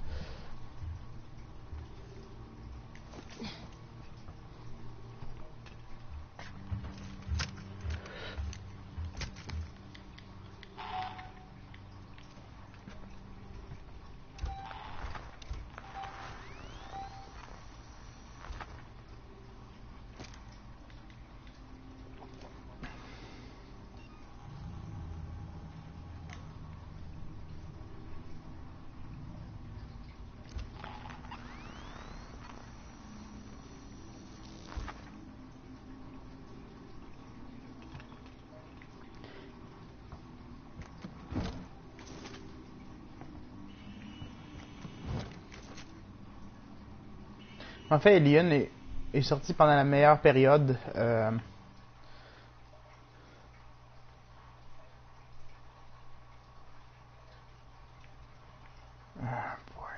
En fait, Alien est sorti pendant la meilleure période. Ah, boy.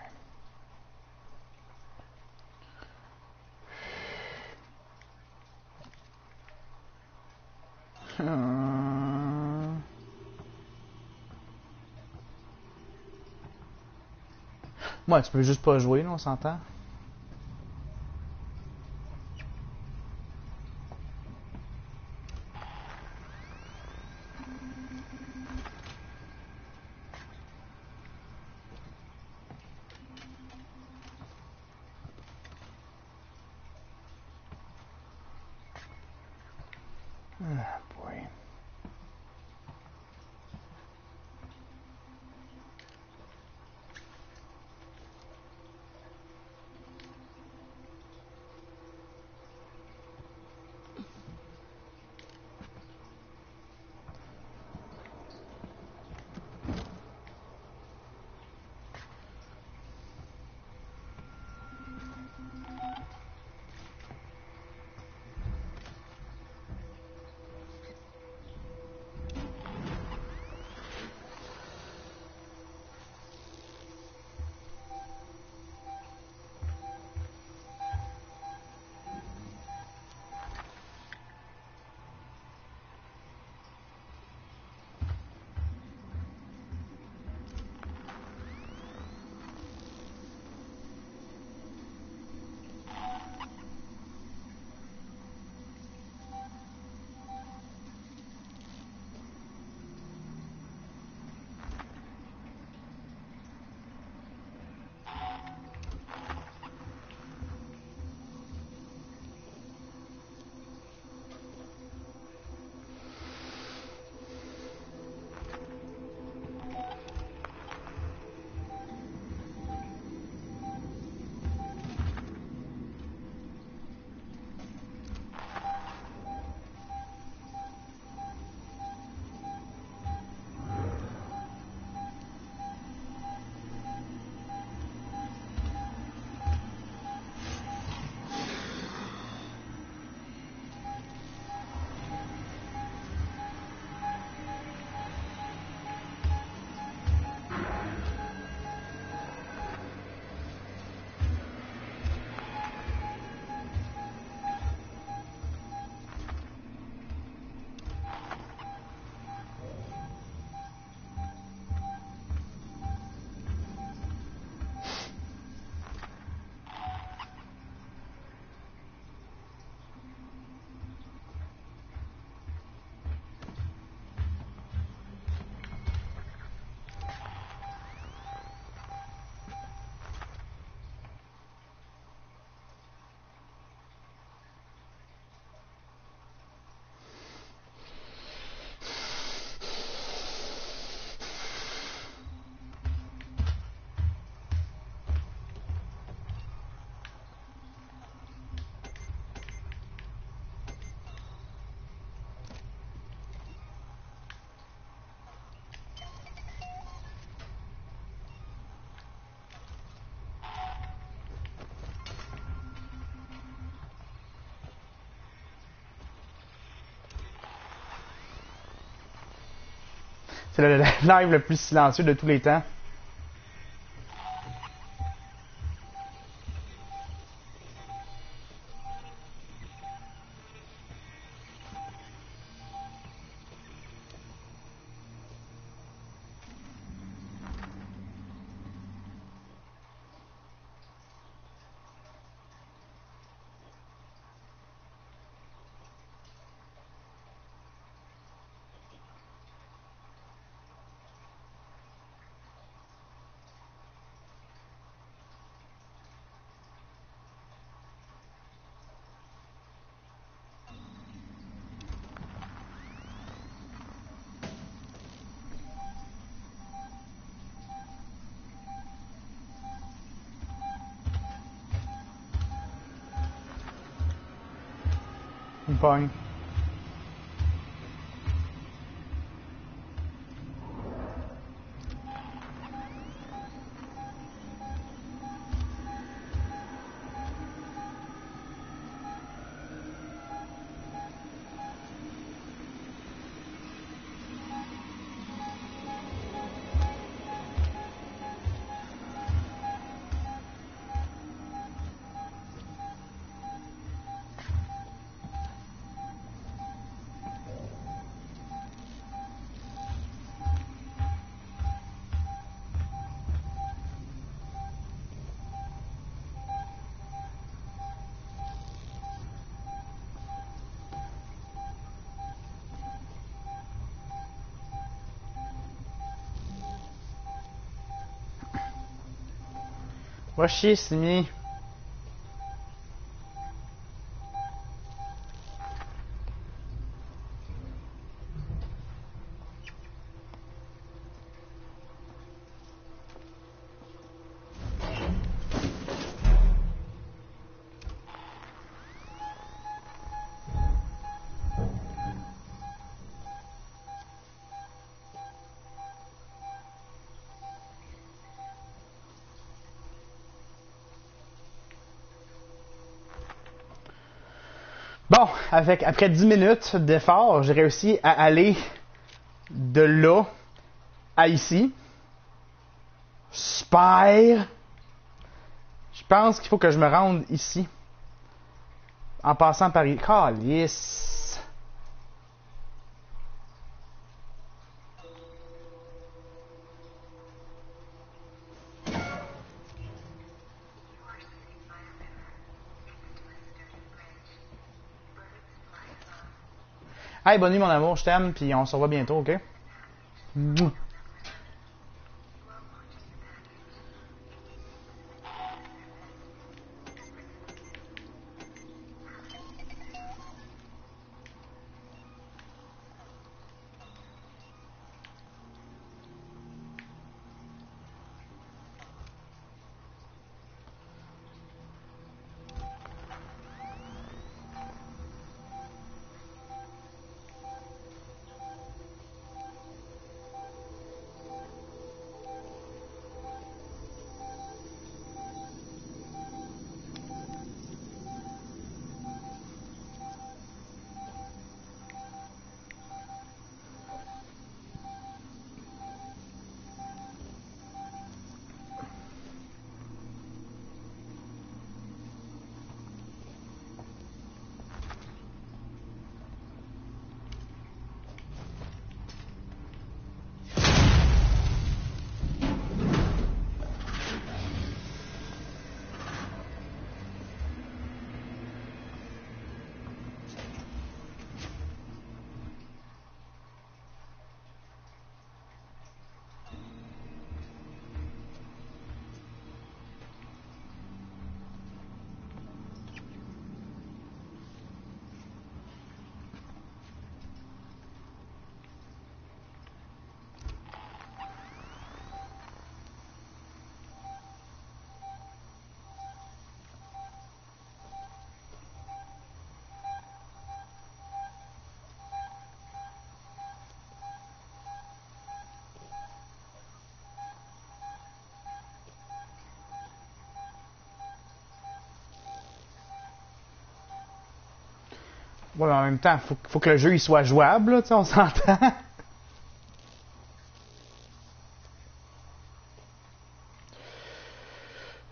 Moi, tu peux juste pas jouer, là, on s'entend. Boy. C'est le live le plus silencieux de tous les temps. Il me pogne. Va chier, Simi. Bon, après 10 minutes d'effort, j'ai réussi à aller de là à ici. Super! Je pense qu'il faut que je me rende ici. En passant par... Calice! Hey, bonne nuit mon amour, je t'aime, puis on se revoit bientôt, ok? Mouah. Ouais, mais en même temps, faut que le jeu il soit jouable, là, tu sais, on s'entend.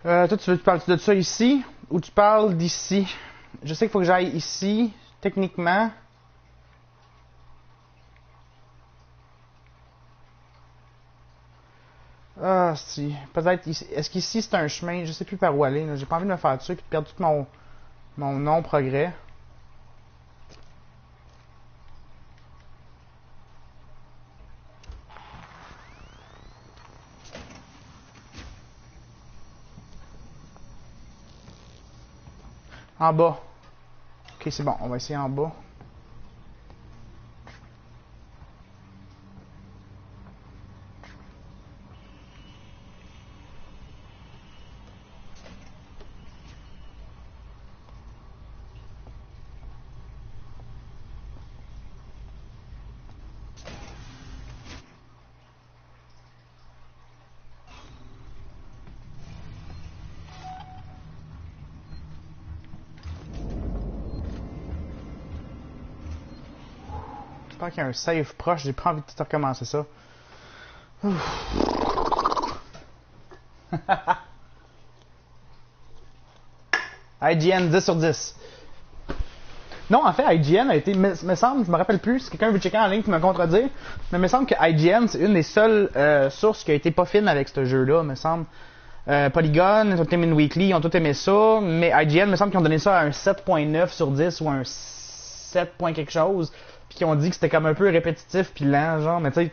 Toi, tu parles de ça ici ou tu parles d'ici? Je sais qu'il faut que j'aille ici, techniquement. Ah, si. Peut-être ici. Est-ce qu'ici c'est un chemin? Je sais plus par où aller. Là. J'ai pas envie de me faire dessus et de perdre tout mon non-progrès. En bas. Ok, c'est bon. On va essayer en bas. J'espère qu'il y a un save proche. J'ai pas envie de tout recommencer ça. IGN 10 sur 10. Non, en fait, IGN a été, me semble, je me rappelle plus, si quelqu'un veut checker en ligne pour me contredire, mais il me semble que IGN, c'est une des seules sources qui a été pas fine avec ce jeu-là, me semble. Polygon, Entertainment Weekly, ils ont tout aimé ça, mais IGN, me semble qu'ils ont donné ça à un 7.9 sur 10 ou un 7. Quelque chose, puis qu'ils ont dit que c'était comme un peu répétitif puis lent, genre, mais tu sais,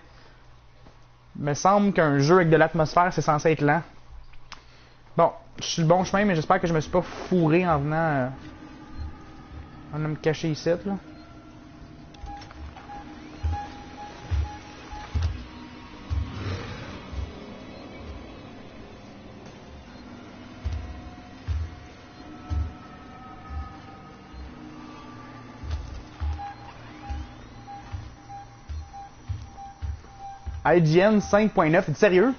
me semble qu'un jeu avec de l'atmosphère, c'est censé être lent. Bon, je suis le bon chemin, mais j'espère que je me suis pas fourré en venant... On va me cacher ici, là. IGN 5.9, t'es sérieux?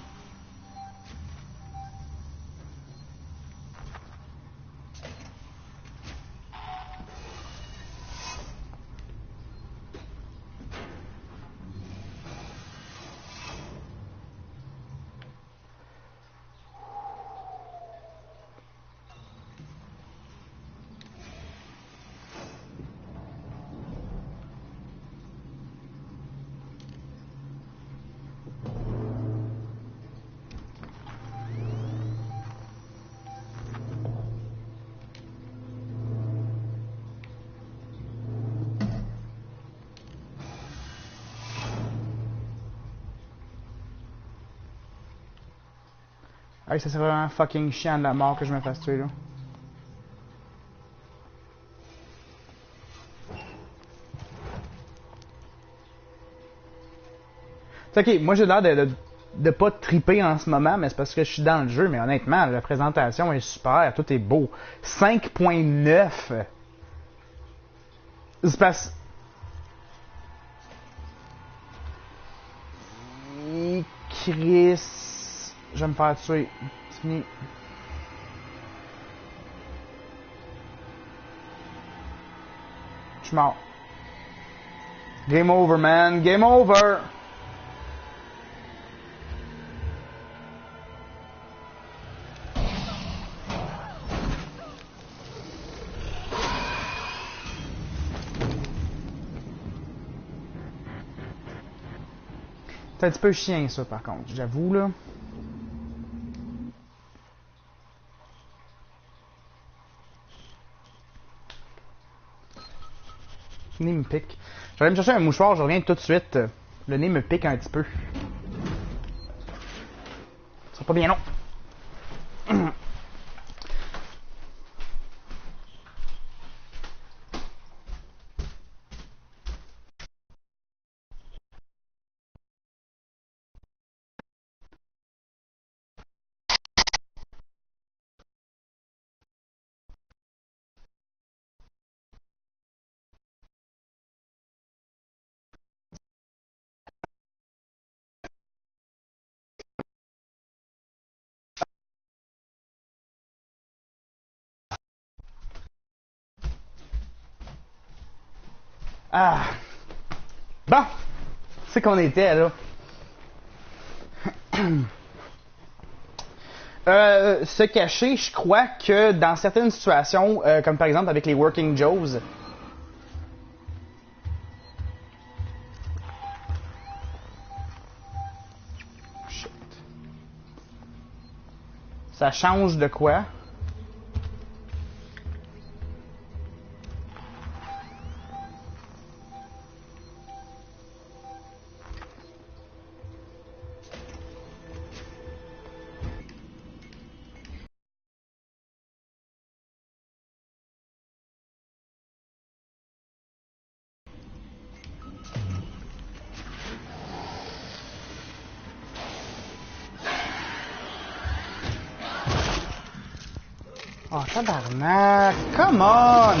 Hey, ça serait vraiment fucking chiant de la mort que je me fasse tuer là. C'est ok, moi j'ai l'air de pas triper en ce moment, mais c'est parce que je suis dans le jeu, mais honnêtement, la présentation est super, tout est beau. 5.9. C'est parce... Chris... Je vais me faire tuer. C'est fini. Je suis mort. Game over, man. Game over! C'est un petit peu chien ça par contre, j'avoue là. Le nez me pique. J'allais me chercher un mouchoir, je reviens tout de suite. Le nez me pique un petit peu. Ça sera pas bien long. Ah! Bon! C'est qu'on était là. Se cacher, je crois que dans certaines situations, comme par exemple avec les Working Joes, shit. Ça change de quoi? Oh, tabarnak! Come on!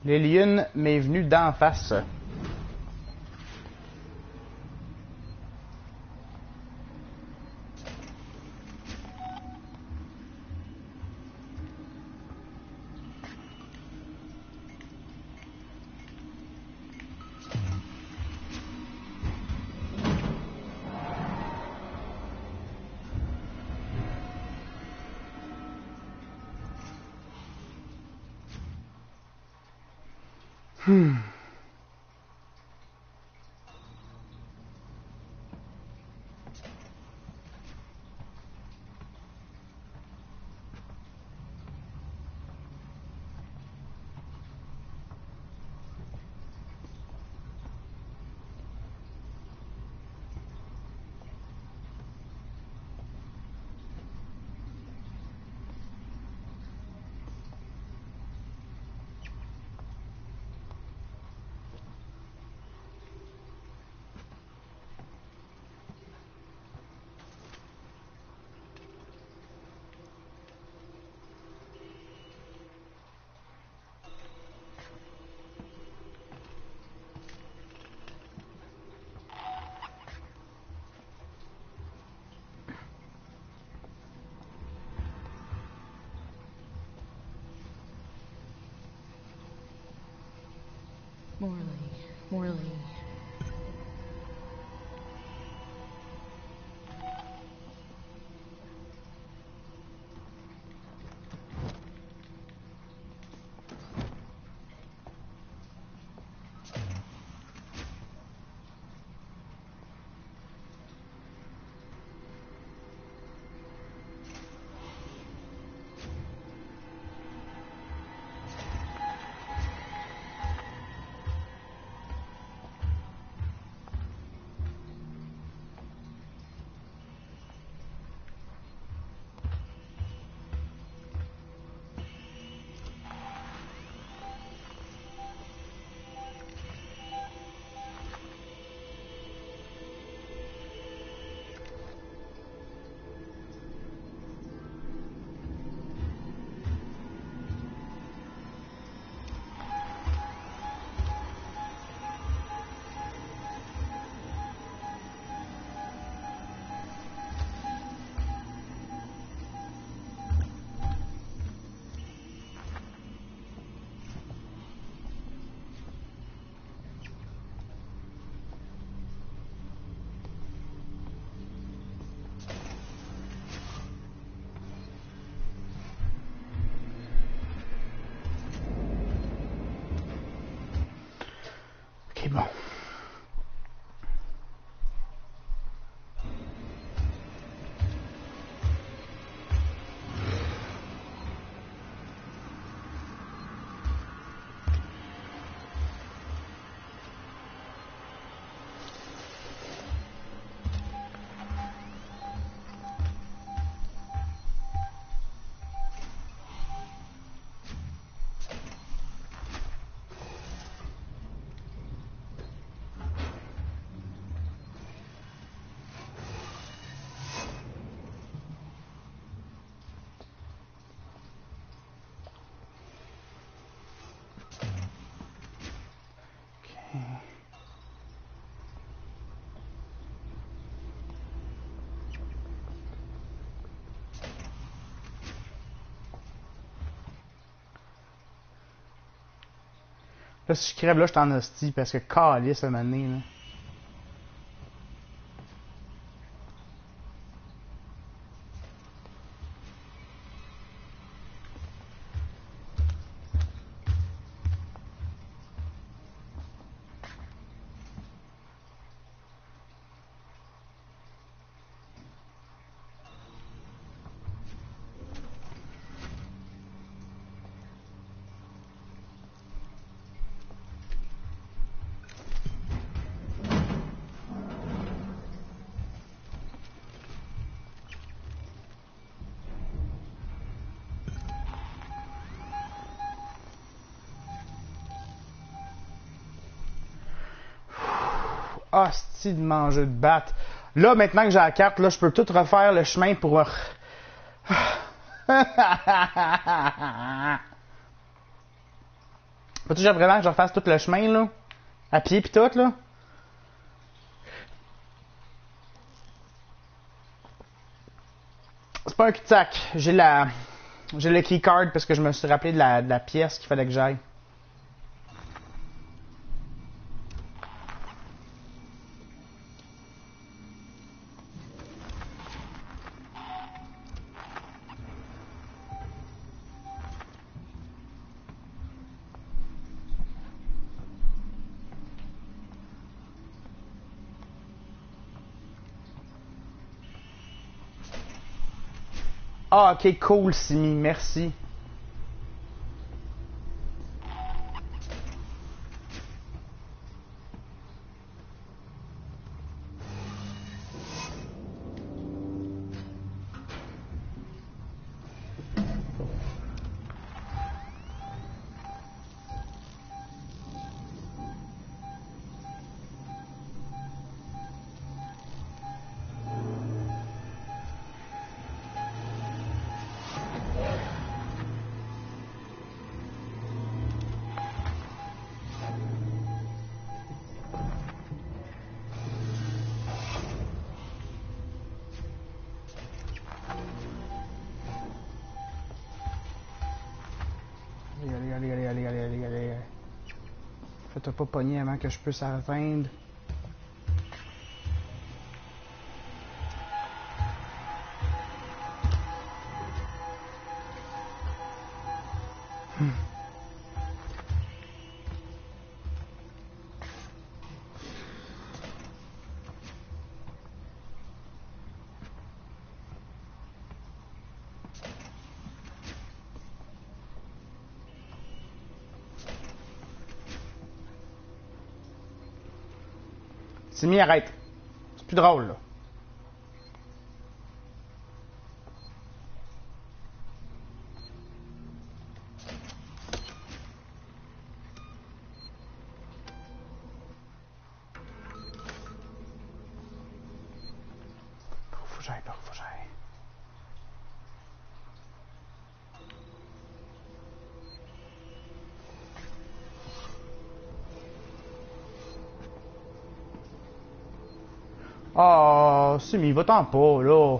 L'Alien m'est venu d'en face. Morley. bon. Là, si je crève là, je suis en hostie parce que calice à m'amener, là. Hostie de manger de batte. Là, maintenant que j'ai la carte, là, je peux tout refaire le chemin pour... Faut-tu vraiment que je refasse tout le chemin, là? À pied pis tout, là? C'est pas un cul-de-sac. J'ai le keycard parce que je me suis rappelé de la pièce qu'il fallait que j'aille. Ah, ok, cool, Simi, merci. Allez. Fais-toi pas pogner avant que je puisse atteindre. Simi, arrête. C'est plus drôle, là. Faut que j'aille. Oh, Simi, va-t'en pas, là.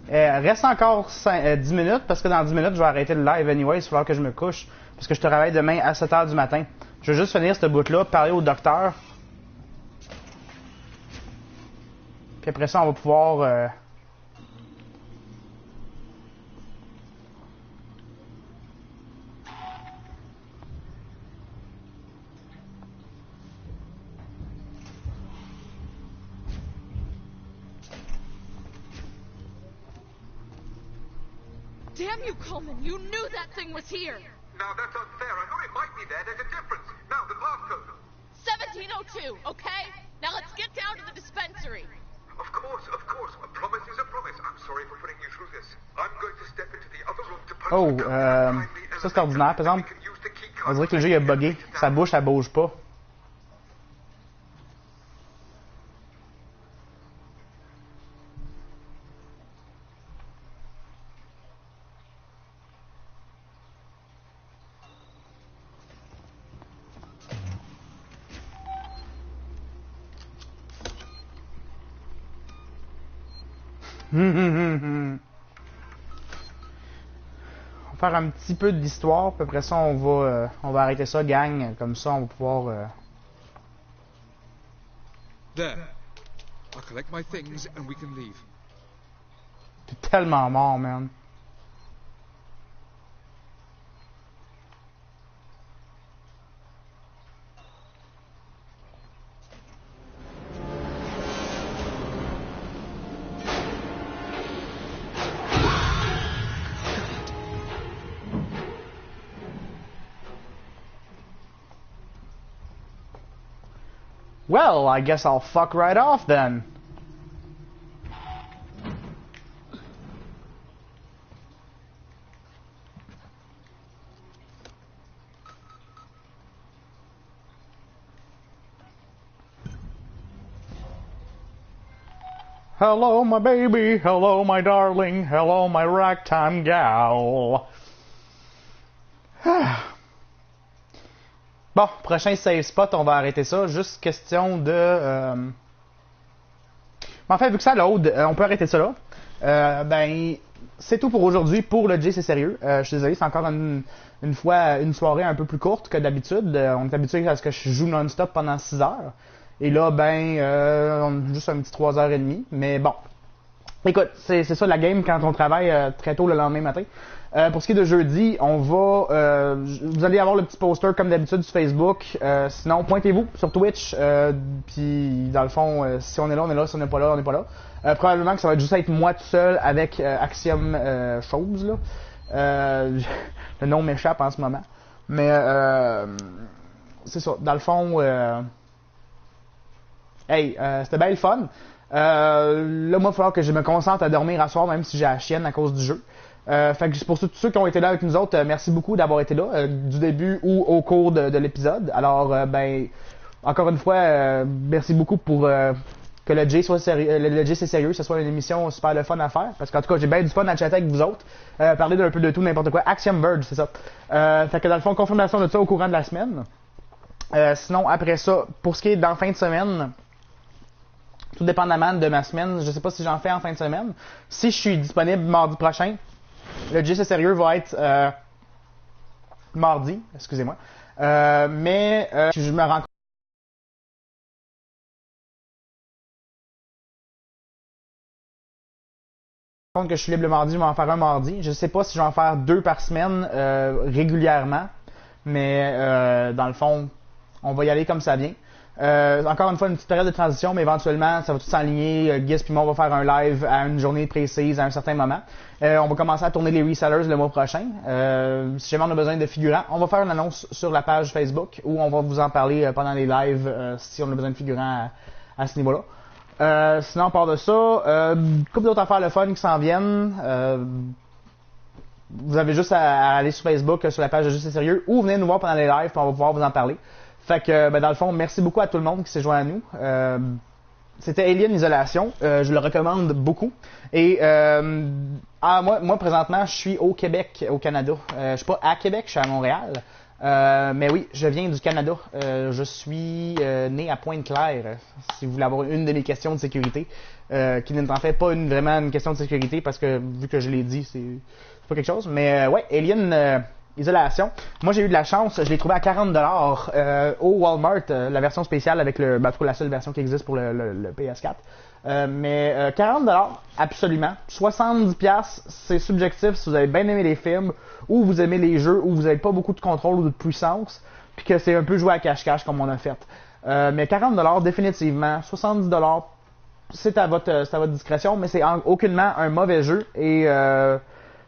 Reste encore 10 minutes, parce que dans 10 minutes, je vais arrêter le live anyway, il va falloir que je me couche, parce que je travaille demain à 7h du matin. Je vais juste finir cette bout-là, parler au docteur. Puis après ça, on va pouvoir... Damn you, Coleman! You knew that thing was here! Now that's unfair. I thought it might be there. There's a difference. Now, the passcode. 1702, okay? Now let's get down to the dispensary. Of course. A promise is a promise. I'm sorry for putting you through this. I'm going to step into the other room to punch Oh, the code behind the ça c'est ordinaire, par exemple. elevator. We can use the key On card dirait que le jeu il a bugué. Sa bouche, elle bouge pas. On va faire un petit peu d'histoire, puis après ça on va arrêter ça, gang. Comme ça on va pouvoir. There. I'll collect my things and we can leave. T'es tellement mort, man. Well, I guess I'll fuck right off then. Hello, my baby. Hello, my darling. Hello, my ragtime gal. Bon, prochain save spot, on va arrêter ça. Juste question de... En fait, vu que ça load, on peut arrêter ça là. Ben, c'est tout pour aujourd'hui. Pour le J, c'est sérieux. Je suis désolé, c'est encore une soirée un peu plus courte que d'habitude. On est habitué à ce que je joue non-stop pendant 6 heures. Et là, ben, juste un petit 3h30. Mais bon. Écoute, c'est ça la game quand on travaille très tôt le lendemain matin. Pour ce qui est de jeudi, on va... vous allez avoir le petit poster comme d'habitude sur Facebook. Sinon, pointez-vous sur Twitch. Puis, dans le fond, si on est là, on est là. Si on n'est pas là, on n'est pas là. Probablement que ça va juste être moi tout seul avec Axiom Chose. Là. Le nom m'échappe en ce moment. Mais, c'est ça. Dans le fond... Hey, c'était bien le fun. Là, moi, il va falloir que je me concentre à dormir à soir, même si j'ai la chienne à cause du jeu. Fait que pour tous ceux qui ont été là avec nous autres, merci beaucoup d'avoir été là, du début ou au cours de l'épisode. Alors, ben, encore une fois, merci beaucoup pour que le J soit sérieux, le J c'est sérieux, que ce soit une émission super le fun à faire. Parce qu'en tout cas, j'ai bien du fun à chatter avec vous autres, parler d'un peu de tout, n'importe quoi. Axiom Verge, c'est ça. Fait que dans le fond, confirmation de ça au courant de la semaine. Sinon, après ça, pour ce qui est dans fin de semaine, tout dépendamment de ma semaine, je sais pas si j'en fais en fin de semaine. Si je suis disponible mardi prochain, le J c'est sérieux va être mardi, excusez-moi. Mais je me rends compte que je suis libre le mardi, je vais en faire un mardi. Je sais pas si je vais en faire 2 par semaine régulièrement, mais dans le fond, on va y aller comme ça vient. Encore une fois, une petite période de transition, mais éventuellement, ça va tout s'aligner. Guiz puis moi, on va faire un live à une journée précise, à un certain moment. On va commencer à tourner les resellers le mois prochain. Si jamais on a besoin de figurants, on va faire une annonce sur la page Facebook où on va vous en parler pendant les lives si on a besoin de figurants à ce niveau-là. Sinon, à part de ça, couple d'autres affaires le fun qui s'en viennent. Vous avez juste à aller sur Facebook, sur la page de Juste et Sérieux, ou venez nous voir pendant les lives, puis on va pouvoir vous en parler. Fait que, ben, dans le fond, merci beaucoup à tout le monde qui s'est joint à nous. C'était Alien Isolation. Je le recommande beaucoup. Et moi, présentement, je suis au Québec, au Canada. Je suis pas à Québec, je suis à Montréal. Mais oui, je viens du Canada. Je suis né à Pointe-Claire, si vous voulez avoir une de mes questions de sécurité. Qui n'est en fait pas vraiment une question de sécurité, parce que, vu que je l'ai dit, c'est pas quelque chose. Mais ouais, Alien... Isolation. Moi, j'ai eu de la chance. Je l'ai trouvé à 40$ au Walmart, la version spéciale avec la seule version qui existe pour le PS4. Mais 40$, absolument. 70$, c'est subjectif si vous avez bien aimé les films, ou vous aimez les jeux, ou vous n'avez pas beaucoup de contrôle ou de puissance, puis que c'est un peu joué à cache-cache comme on a fait. Mais 40$, définitivement. 70$, c'est à votre discrétion, mais c'est aucunement un mauvais jeu. Et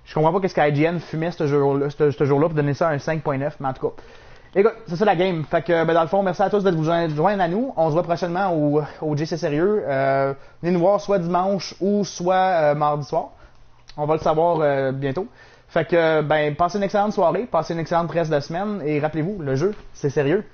Je comprends pas qu'est-ce qu'IGN fumait ce jour-là pour donner ça un 5.9, mais en tout cas. Écoute, c'est ça la game. Fait que, dans le fond, merci à tous de vous joindre à nous. On se voit prochainement au JC Sérieux. Venez nous voir soit dimanche ou soit mardi soir. On va le savoir bientôt. Fait que, passez une excellente soirée, passez une excellente reste de semaine et rappelez-vous, le jeu, c'est sérieux.